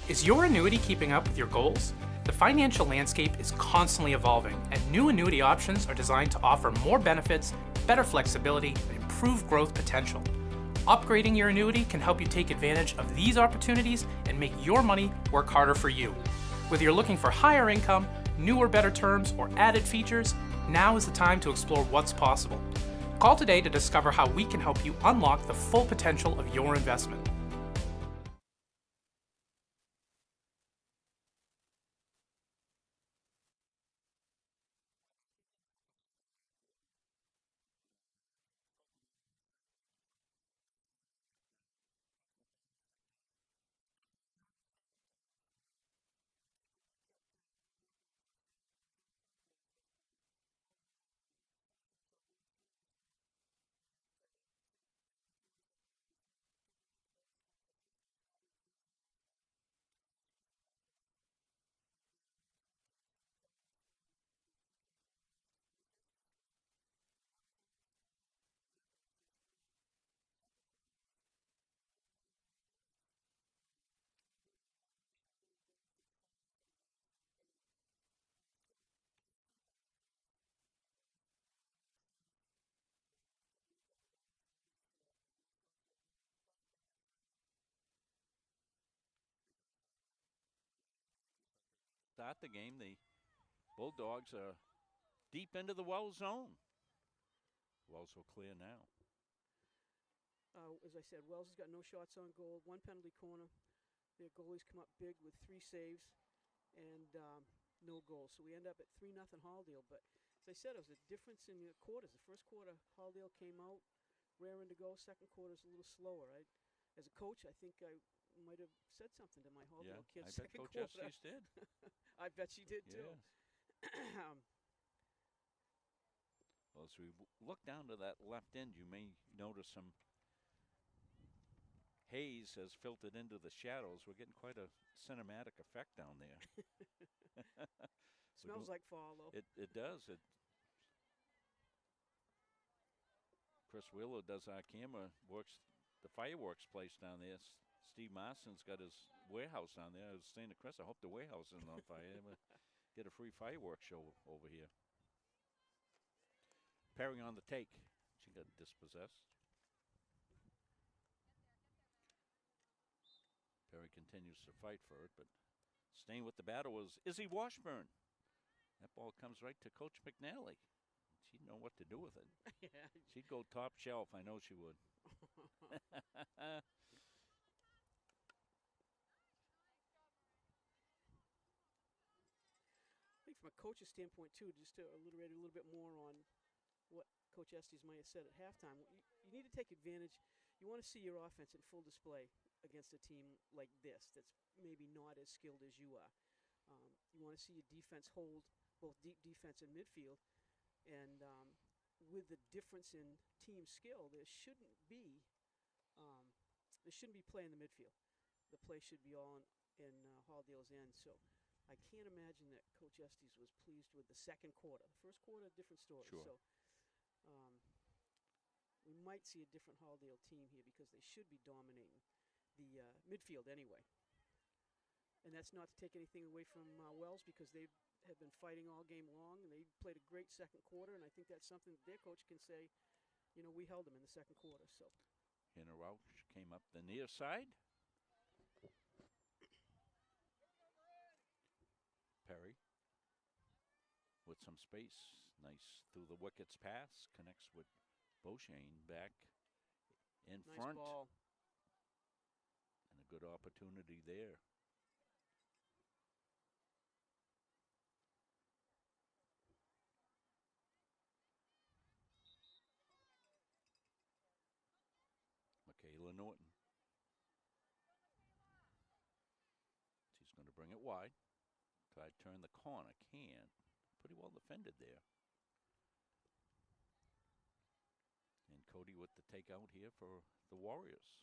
Is your annuity keeping up with your goals? The financial landscape is constantly evolving, and new annuity options are designed to offer more benefits, better flexibility, and improved growth potential. Upgrading your annuity can help you take advantage of these opportunities and make your money work harder for you. Whether you're looking for higher income, new or better terms, or added features, now is the time to explore what's possible. Call today to discover how we can help you unlock the full potential of your investment. start the game. The Bulldogs are deep into the Wells zone. Wells will clear now. As I said, Wells has got no shots on goal, one penalty corner. Their goalies come up big with 3 saves and no goals. So we end up at 3-0 Halldale. But as I said, it was a difference in the quarters. The first quarter, Halldale came out, raring to go. Second quarter is a little slower. As a coach, I think I might have said something to my Halldale kids. I bet Coach Estes did. I bet she did too. Yes. Well, as we look down to that left end, you may notice some haze has filtered into the shadows. We're getting quite a cinematic effect down there. Smells like fall, though. It does. Chris Wheeler does our camera, works the fireworks place down there. Steve Marston's got his warehouse down there. I was saying to Chris, I hope the warehouse isn't on fire. Get a free fireworks show over here. Perry on the take. She got dispossessed. Perry continues to fight for it, but staying with the battle was Izzy Washburn. That ball comes right to Coach McNally. She'd know what to do with it. Yeah. She'd go top shelf. I know she would. I think from a coach's standpoint, too, just to alliterate a little bit more on what Coach Estes might have said at halftime, you need to take advantage. You want to see your offense in full display against a team like this that's maybe not as skilled as you are. You want to see your defense hold both deep defense and midfield. And with the difference in team skill, there shouldn't be play in the midfield. The play should be all in Halldale's end. So I can't imagine that Coach Estes was pleased with the second quarter. The first quarter, different story. Sure. So we might see a different Halldale team here because they should be dominating the midfield anyway. And that's not to take anything away from Wells, because they have been fighting all game long, and they played a great second quarter, and I think that's something that their coach can say, you know, we held them in the second quarter. So Hannah Rauch came up the near side. Perry with some space. Nice through the wickets pass. Connects with Beauchene back in nice front. Ball. And a good opportunity there. Michaela Norton. She's going to bring it wide. Try to turn the corner. Can't. Pretty well defended there. And Cody with the takeout here for the Warriors.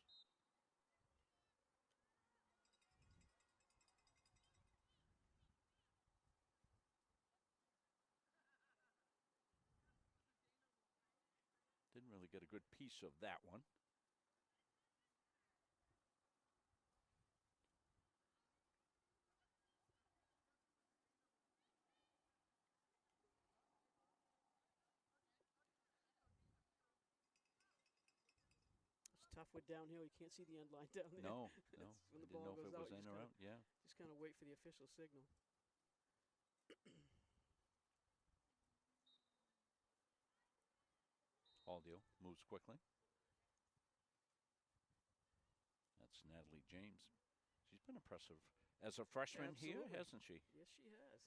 Didn't really get a good piece of that one. Tough with downhill. You can't see the end line down there. No. When the didn't ball know goes if it out, was in or out. Yeah. Just kind of wait for the official signal. Halldale moves quickly. That's Natalie James. She's been impressive as a freshman here, hasn't she? Yes, she has.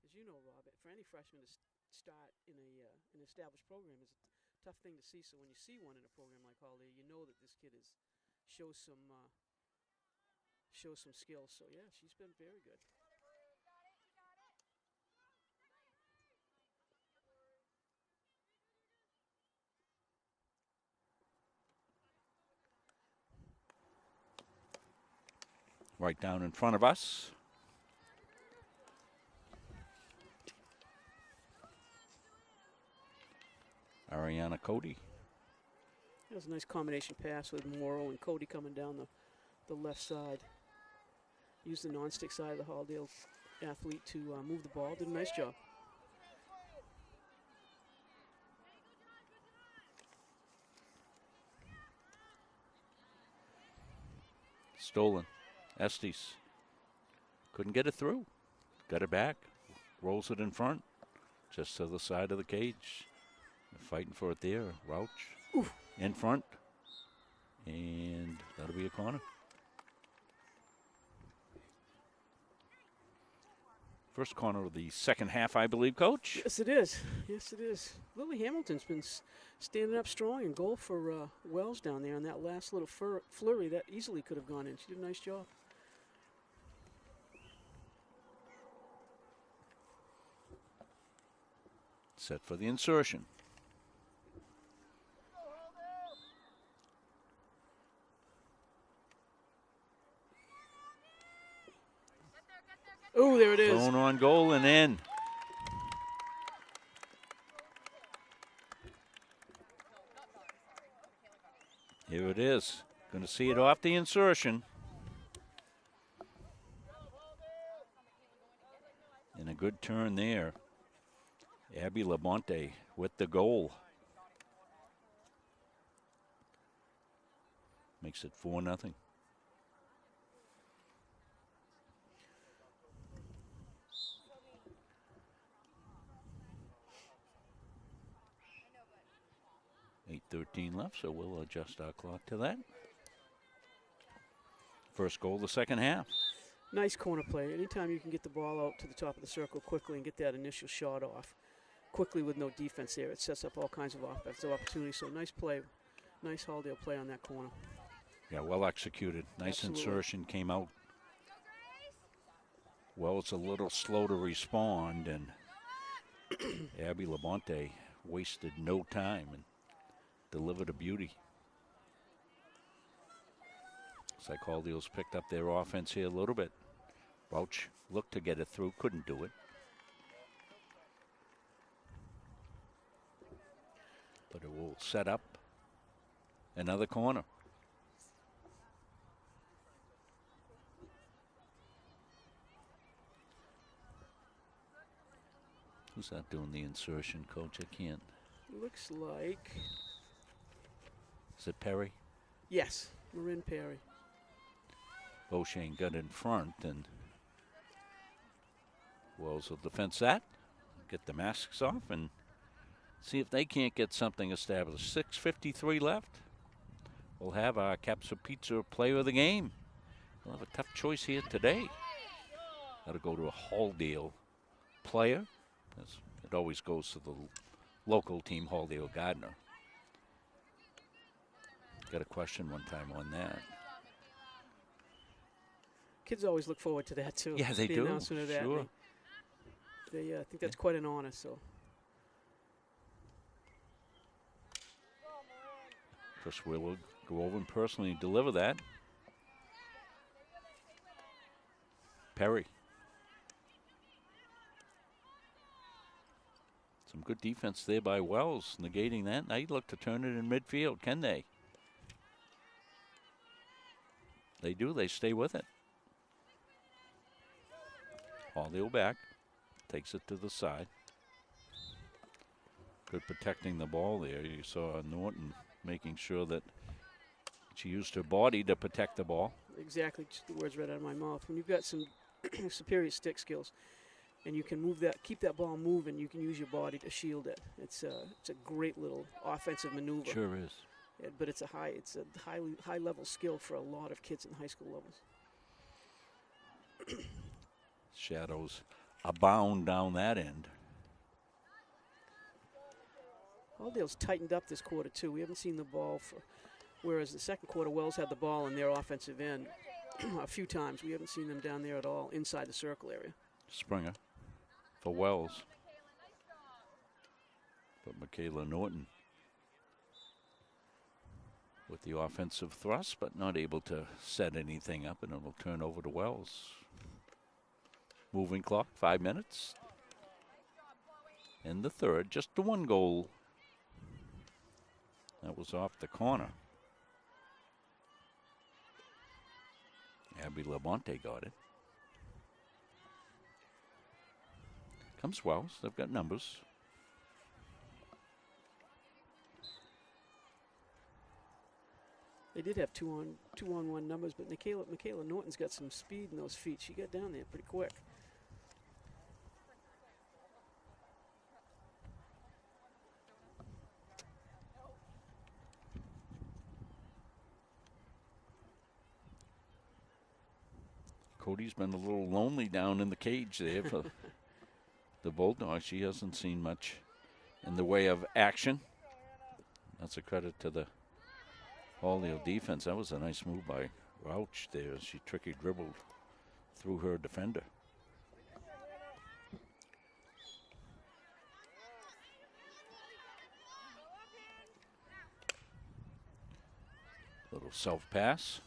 As you know, Rob, for any freshman to start in an established program is a tough thing to see. So when you see one in a program like Halldale, you know that this kid shows some skills. So yeah, she's been very good. Right down in front of us. Ariana Cody. That was a nice combination pass with Morrow and Cody coming down the left side. Used the non-stick side of the Halldale athlete to move the ball. Did a nice job. Stolen Estes couldn't get it through. Got it back. Rolls it in front. Just to the side of the cage. They're fighting for it there. Rouch in front. And that'll be a corner. First corner of the second half, I believe, Coach. Yes, it is. Yes, it is. Lily Hamilton's been standing up strong in goal for Wells down there on that last little flurry that easily could have gone in. She did a nice job. Set for the insertion. Oh, there it is. Thrown on goal and in. Here it is. Going to see it off the insertion. And a good turn there. Abby Labonte with the goal. Makes it 4-0. .13 left, so we'll adjust our clock to that. First goal of the second half. Nice corner play. Anytime you can get the ball out to the top of the circle quickly and get that initial shot off quickly with no defense there, it sets up all kinds of offensive opportunities. So nice play. Nice Halldale play on that corner. Yeah, well executed. Nice insertion came out. Well, it's a little slow to respond, and Abby Labonte wasted no time and delivered a beauty. Looks like Halldale's picked up their offense here a little bit. Rouch looked to get it through, couldn't do it. But it will set up another corner. Who's that doing the insertion, Coach? I can't. Looks like. Is it Perry? Yes, Marin Perry. O'Shane got in front, and Wells will defense that. Get the masks off and see if they can't get something established. 6:53 left. We'll have our Capsa Pizza player of the game. We'll have a tough choice here today. Got to go to a Halldale player. As it always goes to the local team, Halldale Gardner. Got a question one time on that. Kids always look forward to that too. Yeah, they the do. Announcement of that. Sure. They think that's quite an honor. So. Chris Wheeler go over and personally deliver that. Perry. Some good defense there by Wells, negating that. Now you look to turn it in midfield. Can they? They do. They stay with it. Halldale back. Takes it to the side. Good protecting the ball there. You saw Norton making sure that she used her body to protect the ball. Exactly. Just the words right out of my mouth. When you've got some superior stick skills, and you can move that, keep that ball moving, you can use your body to shield it. It's a great little offensive maneuver. Sure is. But it's a high level skill for a lot of kids in high school levels. Shadows abound down that end. Halldale's tightened up this quarter too. We haven't seen the ball whereas the second quarter Wells had the ball in their offensive end a few times. We haven't seen them down there at all inside the circle area. Springer for Wells. But Michaela Norton with the offensive thrust, but not able to set anything up, and it'll turn over to Wells. Moving clock, 5 minutes. In the third, just the one goal. That was off the corner. Abby Labonte got it. Comes Wells. They've got numbers. They did have two-on-one numbers, but Michaela Norton's got some speed in those feet. She got down there pretty quick. Cody's been a little lonely down in the cage there for the Bulldogs. She hasn't seen much in the way of action. That's a credit to the Halldale defense. That was a nice move by Rauch there. She tricky dribbled through her defender. Little self pass.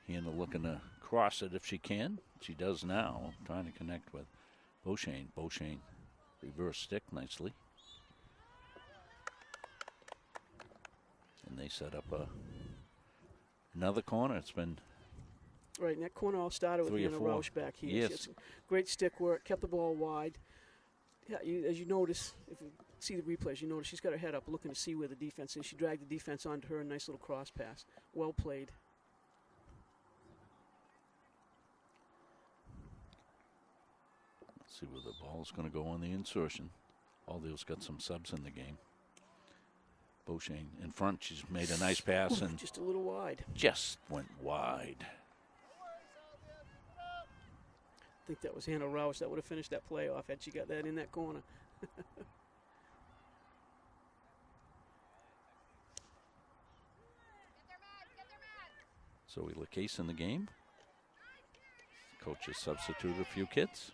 Hannah looking to cross it if she can. She does now, trying to connect with Beauchene. Beauchene reverse stick nicely. And they set up another corner. It's been right, and that corner all started with Hannah Rauch back here. Yes. She had some great stick work, kept the ball wide. Yeah, as you notice, if you see the replays, you notice she's got her head up looking to see where the defense is. She dragged the defense onto her, a nice little cross pass. Well played. Let's see where the ball's going to go on the insertion. Halldale's got some subs in the game. Beauchene in front. She's made a nice pass and just a little wide. Just went wide. I think that was Hannah Rauch that would have finished that play off had she got that in that corner. Zoe LaCase in the game. Coach has substituted a few kids.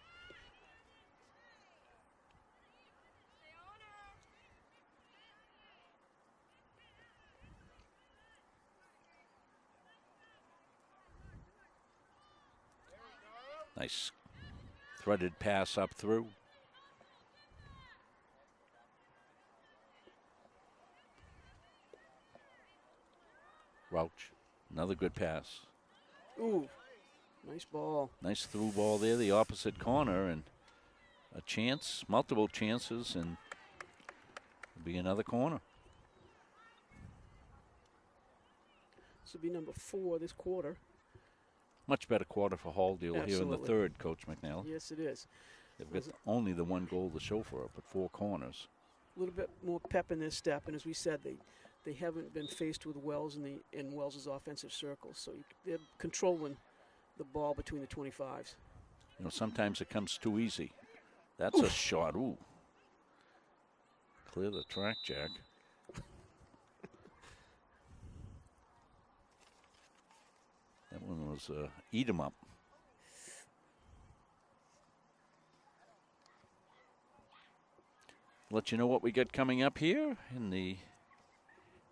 Nice threaded pass up through. Rauch, another good pass. Ooh, nice ball. Nice through ball there, the opposite corner, and a chance, multiple chances, and it'll be another corner. This will be number 4 this quarter. Much better quarter for Halldale here in the third, Coach McNally. Yes, it is. They've got only the one goal to show for it, but 4 corners. A little bit more pep in their step, and as we said, they haven't been faced with Wells in Wells's offensive circles, so they're controlling the ball between the 25s. You know, sometimes it comes too easy. That's a shot. Ooh. Clear the track, Jack. That one was eat 'em up. Let you know what we got coming up here in the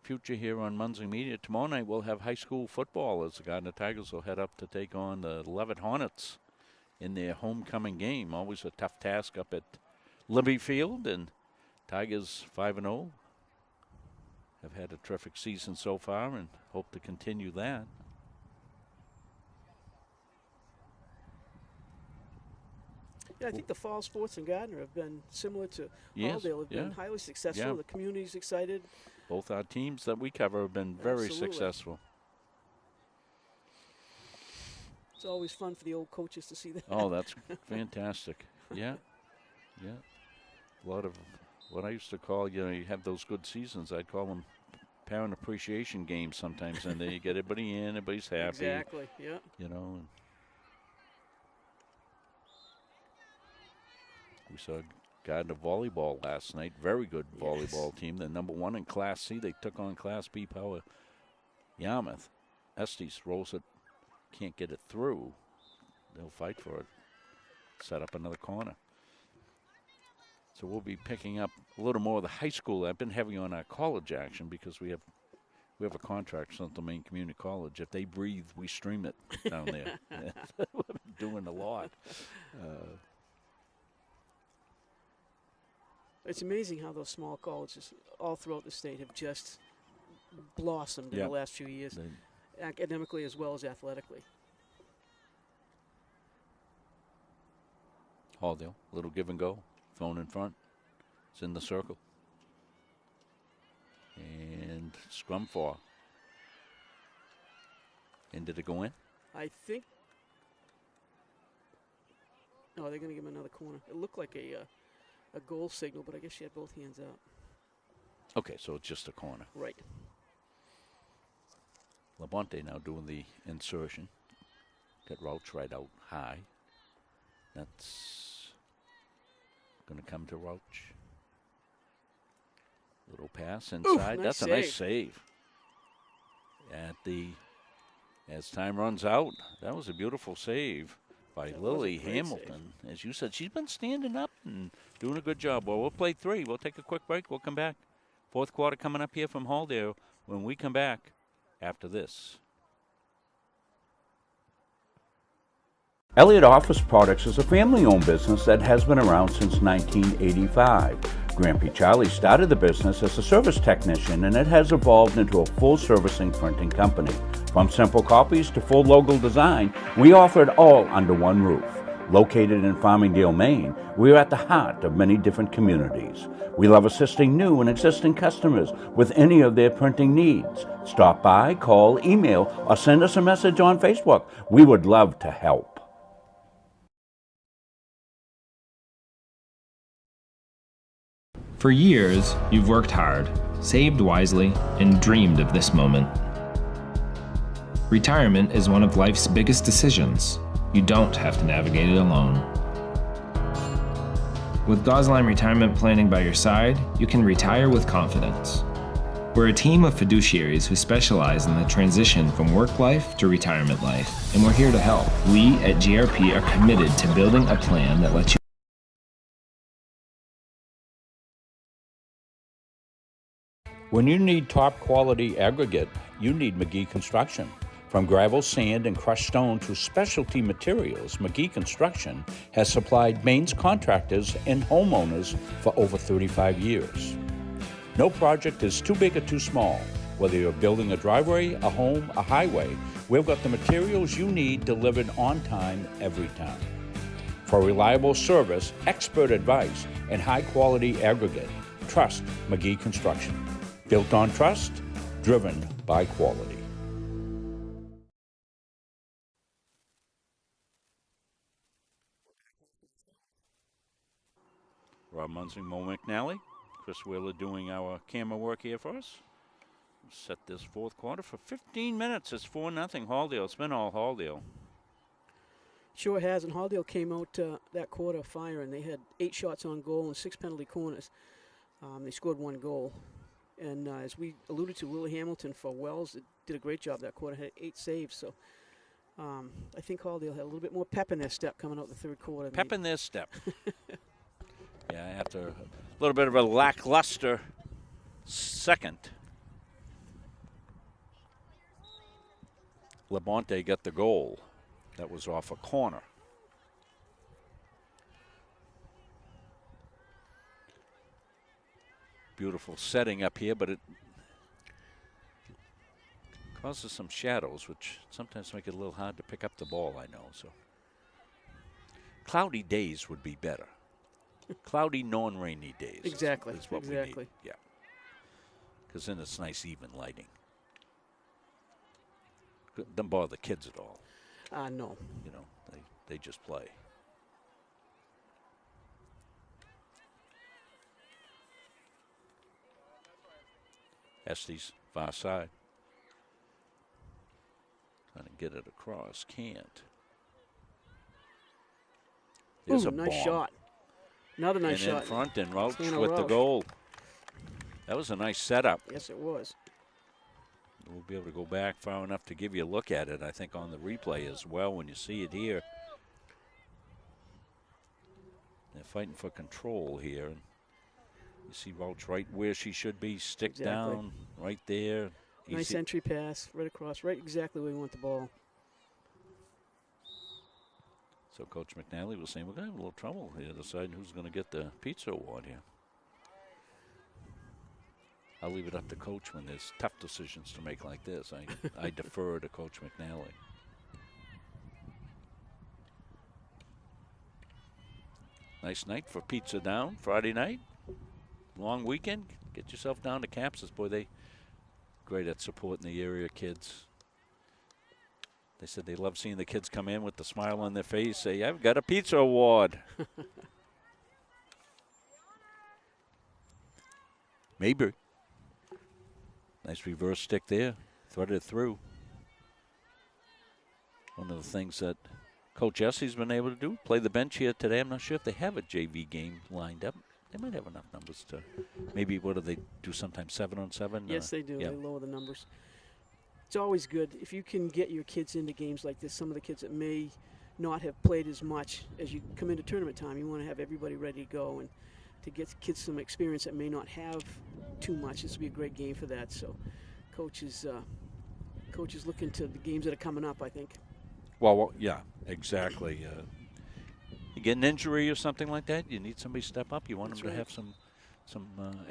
future here on Munzing Media. Tomorrow night we'll have high school football as the Gardner Tigers will head up to take on the Leavitt Hornets in their homecoming game. Always a tough task up at Libby Field, and Tigers 5-0 have had a terrific season so far and hope to continue that. Yeah, I think the fall sports in Gardner have been similar to Halldale. Have been highly successful. Yeah. The community's excited. Both our teams that we cover have been very Absolutely. successful. It's always fun for the old coaches to see that. Oh, that's fantastic. Yeah. Yeah. A lot of what I used to call, you have those good seasons. I'd call them parent appreciation games sometimes, and then you get everybody in, everybody's happy. Exactly, yeah. You know, and we saw Gardner volleyball last night. Very good volleyball team. They're number 1 in Class C. They took on Class B power Yarmouth. Estes rolls it, can't get it through. They'll fight for it. Set up another corner. So we'll be picking up a little more of the high school. I've been heavy on our college action because we have a contract with Central Maine Community College. If they breathe, we stream it down there. We've been doing a lot. It's amazing how those small colleges all throughout the state have just blossomed in the last few years, academically as well as athletically. Halldale, little give and go, thrown in front. It's in the circle. And scrum for And did it go in? I think. No, they're going to give him another corner. It looked like a goal signal, but I guess she had both hands out. Okay, so it's just a corner. Right. Labonte now doing the insertion. Got Rauch right out high. That's going to come to Rauch. Little pass inside. Ooh, That's nice a nice save. As time runs out, that was a beautiful save by Lily Hamilton. As you said, she's been standing up and doing a good job. Well, we'll play 3. We'll take a quick break. We'll come back. Fourth quarter coming up here from Halldale when we come back after this. Elliott Office Products is a family-owned business that has been around since 1985. Grampy Charlie started the business as a service technician, and it has evolved into a full-servicing printing company. From simple copies to full logo design, we offer it all under one roof. Located in Farmingdale, Maine, we are at the heart of many different communities. We love assisting new and existing customers with any of their printing needs. Stop by, call, email, or send us a message on Facebook. We would love to help. For years, you've worked hard, saved wisely, and dreamed of this moment. Retirement is one of life's biggest decisions. You don't have to navigate it alone. With Gosline Retirement Planning by your side, you can retire with confidence. We're a team of fiduciaries who specialize in the transition from work life to retirement life, and we're here to help. We at GRP are committed to building a plan that lets you When you need top quality aggregate, you need McGee Construction. From gravel, sand, and crushed stone to specialty materials, McGee Construction has supplied Maine's contractors and homeowners for over 35 years. No project is too big or too small. Whether you're building a driveway, a home, a highway, we've got the materials you need delivered on time every time. For reliable service, expert advice, and high-quality aggregate, trust McGee Construction. Built on trust, driven by quality. Rob Munsing, Mo McNally, Chris Wheeler doing our camera work here for us. Set this fourth quarter for 15 minutes. It's 4-0 Halldale. It's been all Halldale. Sure has, and Halldale came out that quarter firing. They had 8 shots on goal and 6 penalty corners. They scored 1 goal. And as we alluded to, Lily Hamilton for Wells did a great job that quarter, had 8 saves. So I think Halldale had a little bit more pep in their step coming out the third quarter. Pep in their step. Yeah, after a little bit of a lackluster second. Labonte got the goal. That was off a corner. Beautiful setting up here, but it causes some shadows, which sometimes make it a little hard to pick up the ball, I know. So cloudy days would be better. Cloudy, non-rainy days. Exactly. Is what we need. Yeah. Because then it's nice, even lighting. Doesn't bother the kids at all. No. You know, they just play. Estes far side. Trying to get it across. Can't. There's a nice bomb. shot. Another nice shot. And in front, and Rauch Tanner with the Rauch. goal. That was a nice setup. Yes, it was. We'll be able to go back far enough to give you a look at it, I think, on the replay as well when you see it here. They're fighting for control here. And you see Rauch right where she should be, stick down, right there. Nice entry pass, right across, right exactly where we want the ball. So Coach McNally was saying, we're going to have a little trouble here deciding who's going to get the pizza award here. I'll leave it up to Coach when there's tough decisions to make like this. I defer to Coach McNally. Nice night for pizza down, Friday night. Long weekend. Get yourself down to Caps's. Boy, they great at supporting the area kids. They said they love seeing the kids come in with the smile on their face, say, I've got a pizza award. Maybe. Nice reverse stick there. Threaded it through. One of the things that Coach Essie's been able to do, play the bench here today. I'm not sure if they have a JV game lined up. They might have enough numbers to maybe, what do they do sometimes, 7-on-7? Yes, they do. Yeah. They lower the numbers. It's always good if you can get your kids into games like this. Some of the kids that may not have played as much as you come into tournament time, you want to have everybody ready to go, and to get kids some experience that may not have too much. This would be a great game for that. So coaches looking to the games that are coming up, I think. Well, yeah, exactly. You get an injury or something like that, you need somebody to step up. You want them to have some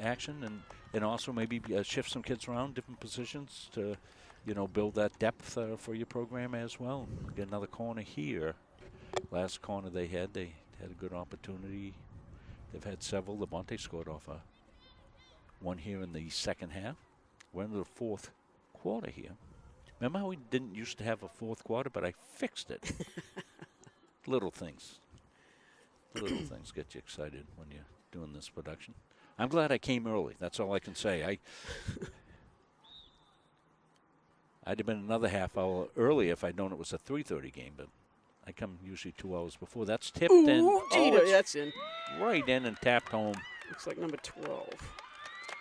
action, and also maybe shift some kids around different positions to, build that depth for your program as well. Get another corner here. Last corner they had a good opportunity. They've had several. Labonte scored off one here in the second half. We're into the fourth quarter here. Remember how we didn't used to have a fourth quarter, but I fixed it. Little things. Little things get you excited when you're doing this production. I'm glad I came early. That's all I can say. I'd have been another half hour early if I'd known it was a 3:30 game, but I come usually 2 hours before. That's tipped in. That's in. Right in and tapped home. Looks like number 12.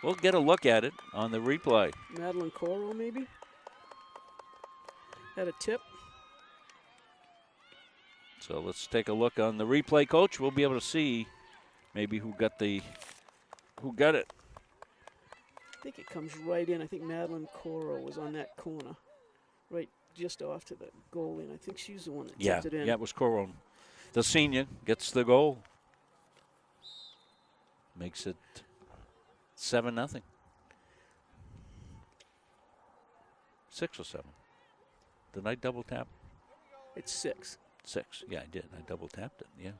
We'll get a look at it on the replay. Madeline Coro, maybe? Had a tip. So let's take a look on the replay, Coach. We'll be able to see maybe who got it. I think it comes right in. I think Madeline Coro was on that corner, right just off to the goal in. I think she's the one that tipped it in. Yeah, it was Coro. The senior gets the goal. Makes it 7-0. 6 or 7. Did I double tap? It's 6. 6. Yeah, I did. I double tapped it. Yeah.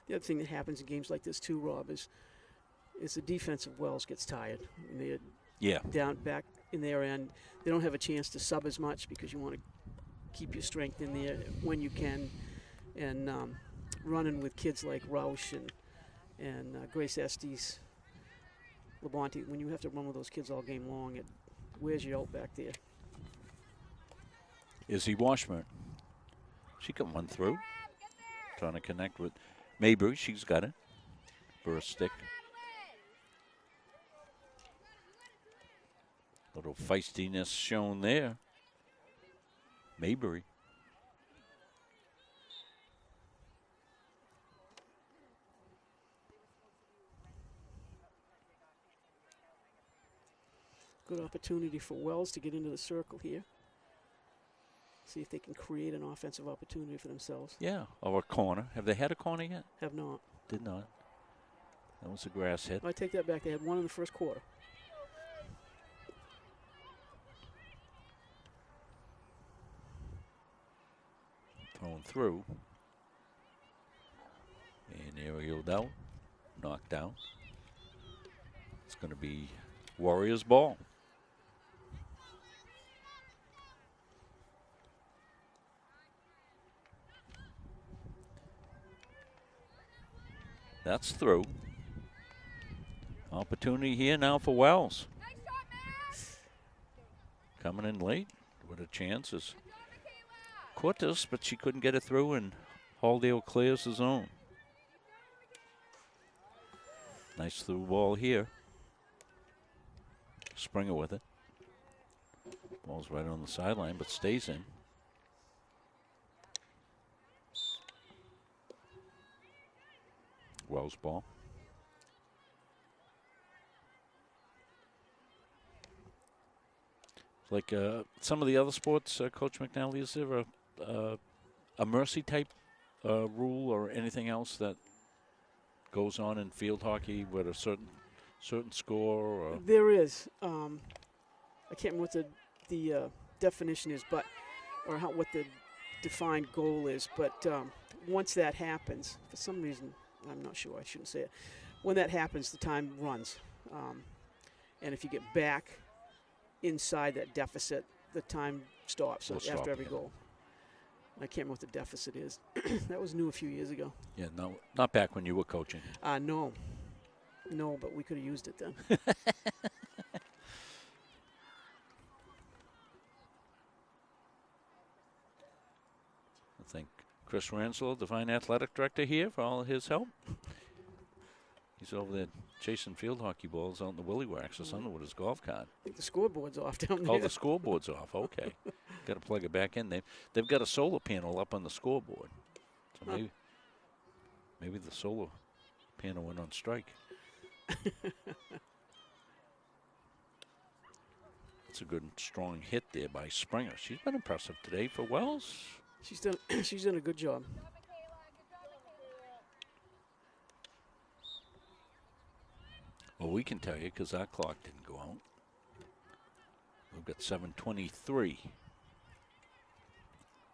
The other thing that happens in games like this too, Rob, is the defense of Wells gets tired. And they're down back in their end. They don't have a chance to sub as much because you want to keep your strength in there when you can. And running with kids like Roush and Grace Estes, Labonte, when you have to run with those kids all game long, it wears you out back there. Izzy Washburn. She can run through. Trying to connect with Maybury. She's got it. Burst stick. Little feistiness shown there. Maybury. Good opportunity for Wells to get into the circle here. See if they can create an offensive opportunity for themselves. Yeah, or a corner. Have they had a corner yet? Have not. Did not. That was a grass hit. I take that back. They had one in the first quarter. Thrown through. And aerial down. Knocked down. It's going to be Warriors ball. That's through. Opportunity here now for Wells. Coming in late with a chance is Cortez, but she couldn't get it through, and Halldale clears the zone. Nice through ball here. Springer with it. Ball's right on the sideline, but stays in. Wells ball. Like some of the other sports, Coach McNally, is there a mercy type rule or anything else that goes on in field hockey with a certain score? Or? There is. I can't remember what the definition is, but what the defined goal is. But once that happens, for some reason, I'm not sure, I shouldn't say it. When that happens, the time runs. And if you get back inside that deficit, the time stops after every goal. I can't remember what the deficit is. That was new a few years ago. Yeah, no, not back when you were coaching. No, but we could have used it then. I think Chris Ranslow, the fine athletic director here, for all his help. He's over there chasing field hockey balls out in the Willy Wax or something with his golf cart. I think the scoreboard's off down there. Oh, the scoreboard's off. Okay. Got to plug it back in. They've got a solar panel up on the scoreboard. So maybe the solar panel went on strike. That's a good, strong hit there by Springer. She's been impressive today for Wells. She's done a good job. Well, we can tell you because our clock didn't go out. We've got 7:23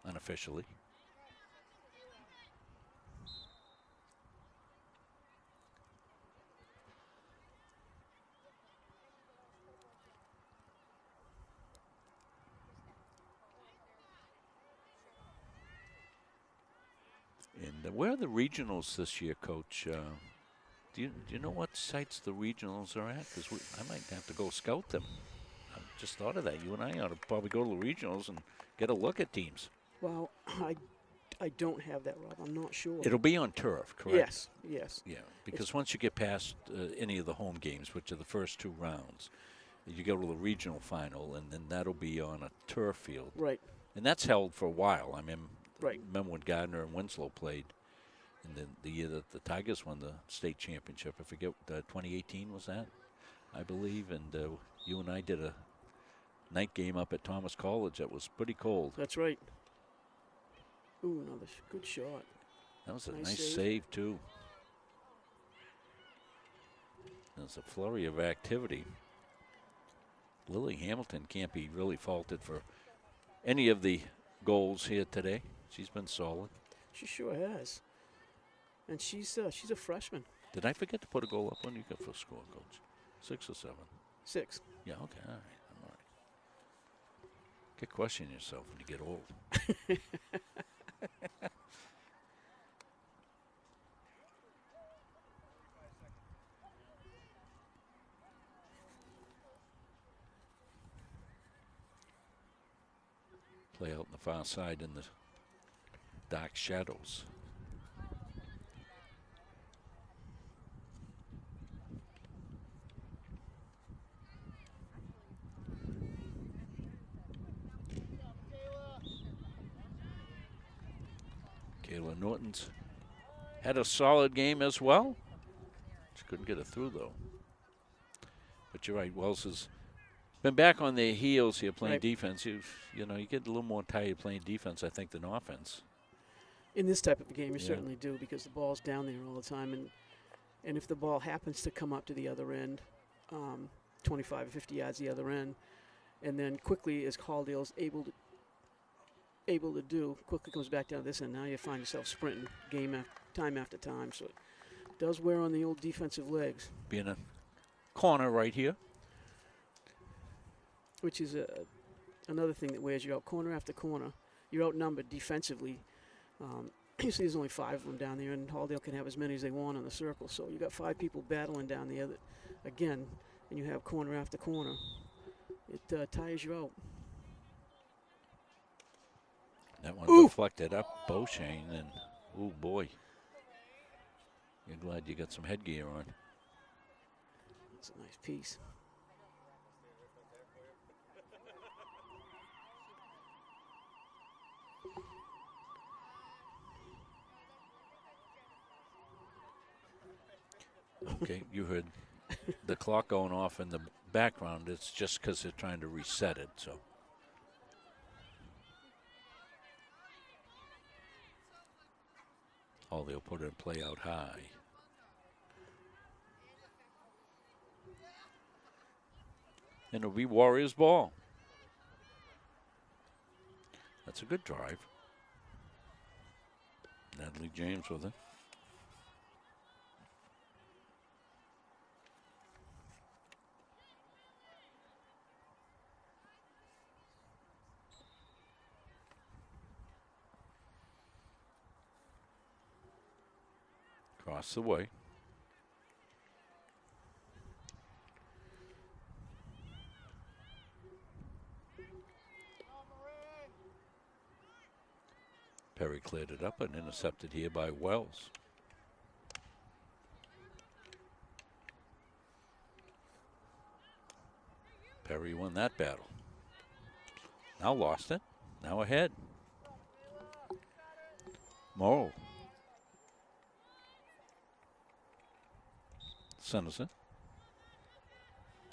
unofficially. And where are the regionals this year, Coach? Do you know what sites the regionals are at? Because I might have to go scout them. I just thought of that. You and I ought to probably go to the regionals and get a look at teams. Well, I don't have that, Rob. I'm not sure. It'll be on turf, correct? Yes. Yeah, because once you get past any of the home games, which are the first 2 rounds, you go to the regional final, and then that'll be on a turf field. Right. And that's held for a while. I mean, right. Remember when Gardner and Winslow played? And then the year that the Tigers won the state championship, I forget, 2018 was that, I believe. And you and I did a night game up at Thomas College that was pretty cold. That's right. Ooh, another good shot. That was a nice save, too. There's a flurry of activity. Lily Hamilton can't be really faulted for any of the goals here today. She's been solid. She sure has. And she's a freshman. Did I forget to put a goal up? When you got for score, Coach? 6 or 7? 6. Yeah, okay, all right. I'm all right. Get questioning yourself when you get old. Play out on the far side in the dark shadows. Kayla Norton's had a solid game as well. She couldn't get it through, though. But you're right, Wells has been back on their heels here playing defense. You get a little more tired playing defense, I think, than offense. In this type of a game, you certainly do, because the ball's down there all the time. And if the ball happens to come up to the other end, 25 or 50 yards the other end, and then quickly, as Caldale's able to do, quickly comes back down this end. Now you find yourself sprinting time after time. So it does wear on the old defensive legs. Being a corner right here. Which is another thing that wears you out. Corner after corner, you're outnumbered defensively. You see there's only 5 of them down there, and Halldale can have as many as they want on the circle. So you got 5 people battling down there, again, and you have corner after corner. It tires you out. That one deflected up Beauchene, and oh boy, you're glad you got some headgear on. That's a nice piece. Okay, you heard the clock going off in the background. It's just because they're trying to reset it, so. Oh, they'll put it in play out high. And it'll be Warriors ball. That's a good drive. Natalie James with it. Across the way. Perry cleared it up and intercepted here by Wells. Perry won that battle. Now lost it. Now ahead. Morrow. Centers it.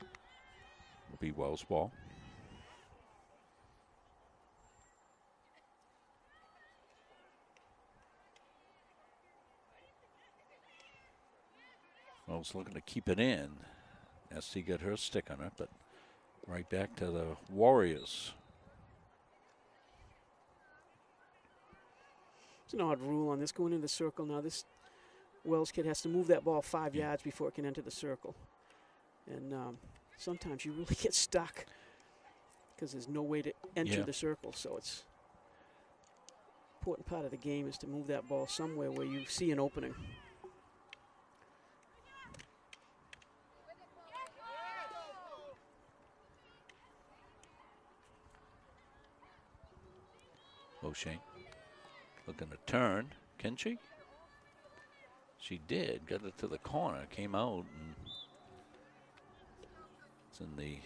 Will be Wells' ball. Wells looking to keep it in. SC got her stick on it, but right back to the Warriors. It's an odd rule on this going into the circle now. This Wells kid has to move that ball 5 yards before it can enter the circle. And sometimes you really get stuck because there's no way to enter the circle. So it's important part of the game is to move that ball somewhere where you see an opening. O'Shea looking to turn. Can she? She did. Got it to the corner. Came out. And it's in the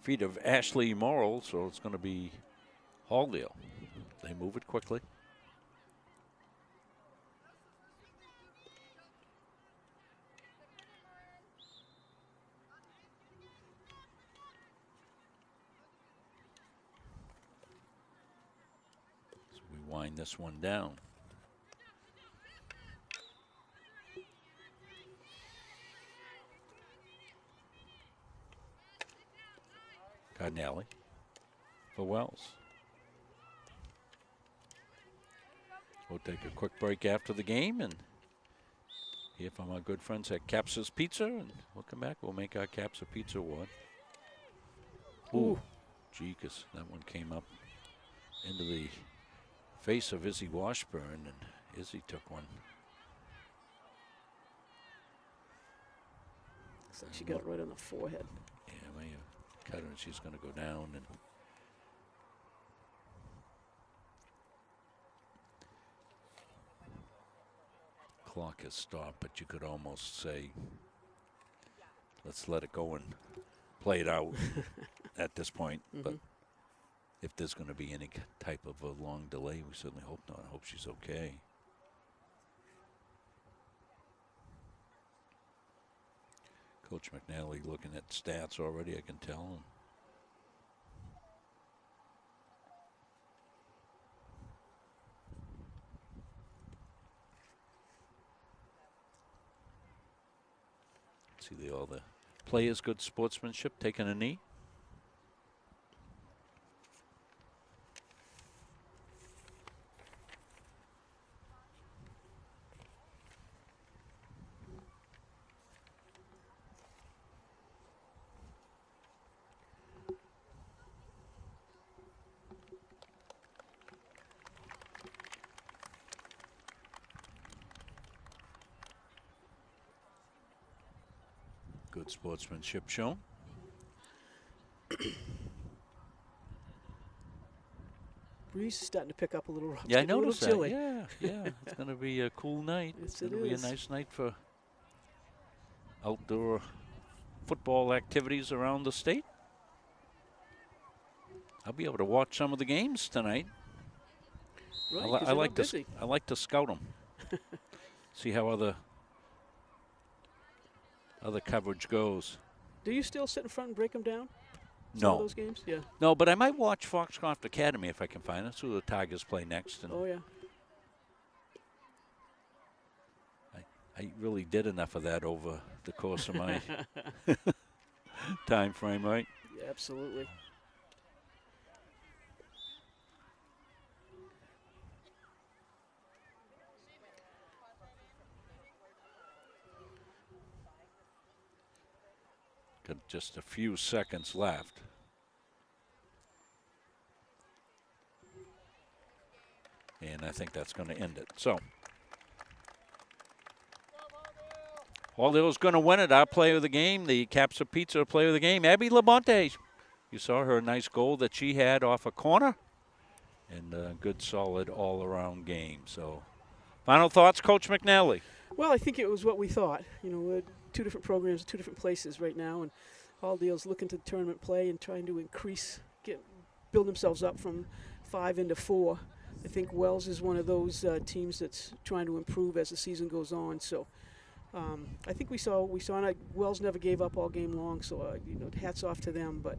feet of Ashley Morrill, so it's going to be Halldale. They move it quickly. Wind this one down. Cardinelli for Wells. We'll take a quick break after the game and hear from our good friends at Capsa's Pizza, and we'll come back. We'll make our Capsa Pizza award. Ooh, Jeekins, that one came up into the face of Izzy Washburn, and Izzy took one. Looks like she got it right on the forehead. Yeah, may have cut her and she's going to go down. And clock has stopped, but you could almost say, let's let it go and play it out at this point. But if there's going to be any type of a long delay, we certainly hope not. I hope she's okay. Coach McNally looking at stats already, I can tell. See all the players' good sportsmanship, taking a knee. Good sportsmanship shown. Breeze is starting to pick up a little. Yeah, I a little noticed that. chilly. Yeah, it's going to be a cool night. Yes, it's going to be a nice night for outdoor football activities around the state. I'll be able to watch some of the games tonight. Right, I like to scout them. See how other coverage goes. Do you still sit in front and break them down? No. Those games? Yeah. No, but I might watch Foxcroft Academy if I can find it. That's who the Tigers play next. And oh, yeah. I really did enough of that over the course of my time frame, right? Yeah, absolutely. just a few seconds left. And I think that's going to end it. So, Halldale's going to win it. Our player of the game, the Capsa Pizza player of the game, Abby Labonte. You saw her nice goal that she had off a corner. And a good, solid, all-around game. So, final thoughts, Coach McNally? Well, I think it was what we thought. You know, we're two different programs, two different places right now, and Halldale's looking to tournament play and trying to build themselves up from 5 into 4. I think Wells is one of those teams that's trying to improve as the season goes on. So I think we saw Wells never gave up all game long. So you know, hats off to them. But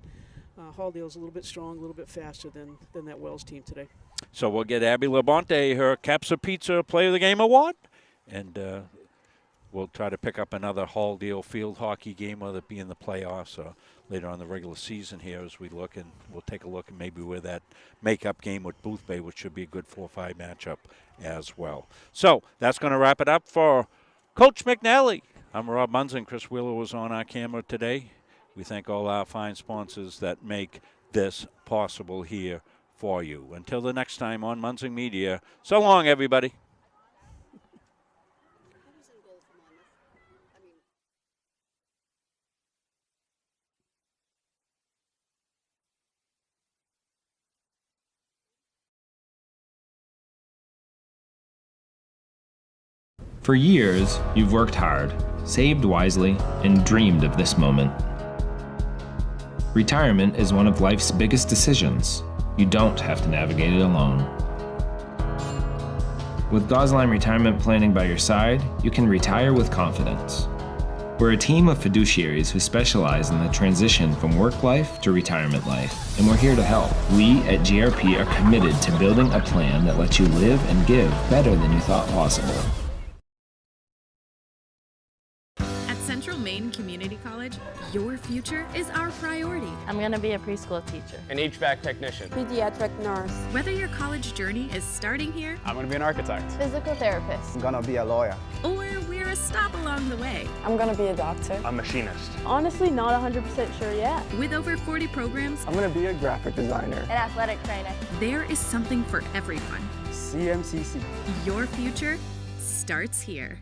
Halldale's a little bit strong, a little bit faster than that Wells team today. So we'll get Abby Labonte her Capsa Pizza Player of the Game award, and we'll try to pick up another Halldale field hockey game, whether it be in the playoffs or later on the regular season here as we look, and we'll take a look at maybe where that make-up game with Boothbay, which should be a good 4-5 matchup as well. So that's going to wrap it up for Coach McNally. I'm Rob Munson. Chris Wheeler was on our camera today. We thank all our fine sponsors that make this possible here for you. Until the next time on Munson Media, so long, everybody. For years, you've worked hard, saved wisely, and dreamed of this moment. Retirement is one of life's biggest decisions. You don't have to navigate it alone. With Gosline Retirement Planning by your side, you can retire with confidence. We're a team of fiduciaries who specialize in the transition from work life to retirement life, and we're here to help. We at GRP are committed to building a plan that lets you live and give better than you thought possible. Central Maine Community College, your future is our priority. I'm going to be a preschool teacher. An HVAC technician. Pediatric nurse. Whether your college journey is starting here, I'm going to be an architect. Physical therapist. I'm gonna be a lawyer. or we're a stop along the way. I'm gonna be a doctor. A machinist. Honestly, not 100% sure yet. With over 40 programs, I'm gonna be a graphic designer. An athletic trainer. There is something for everyone. CMCC. Your future starts here.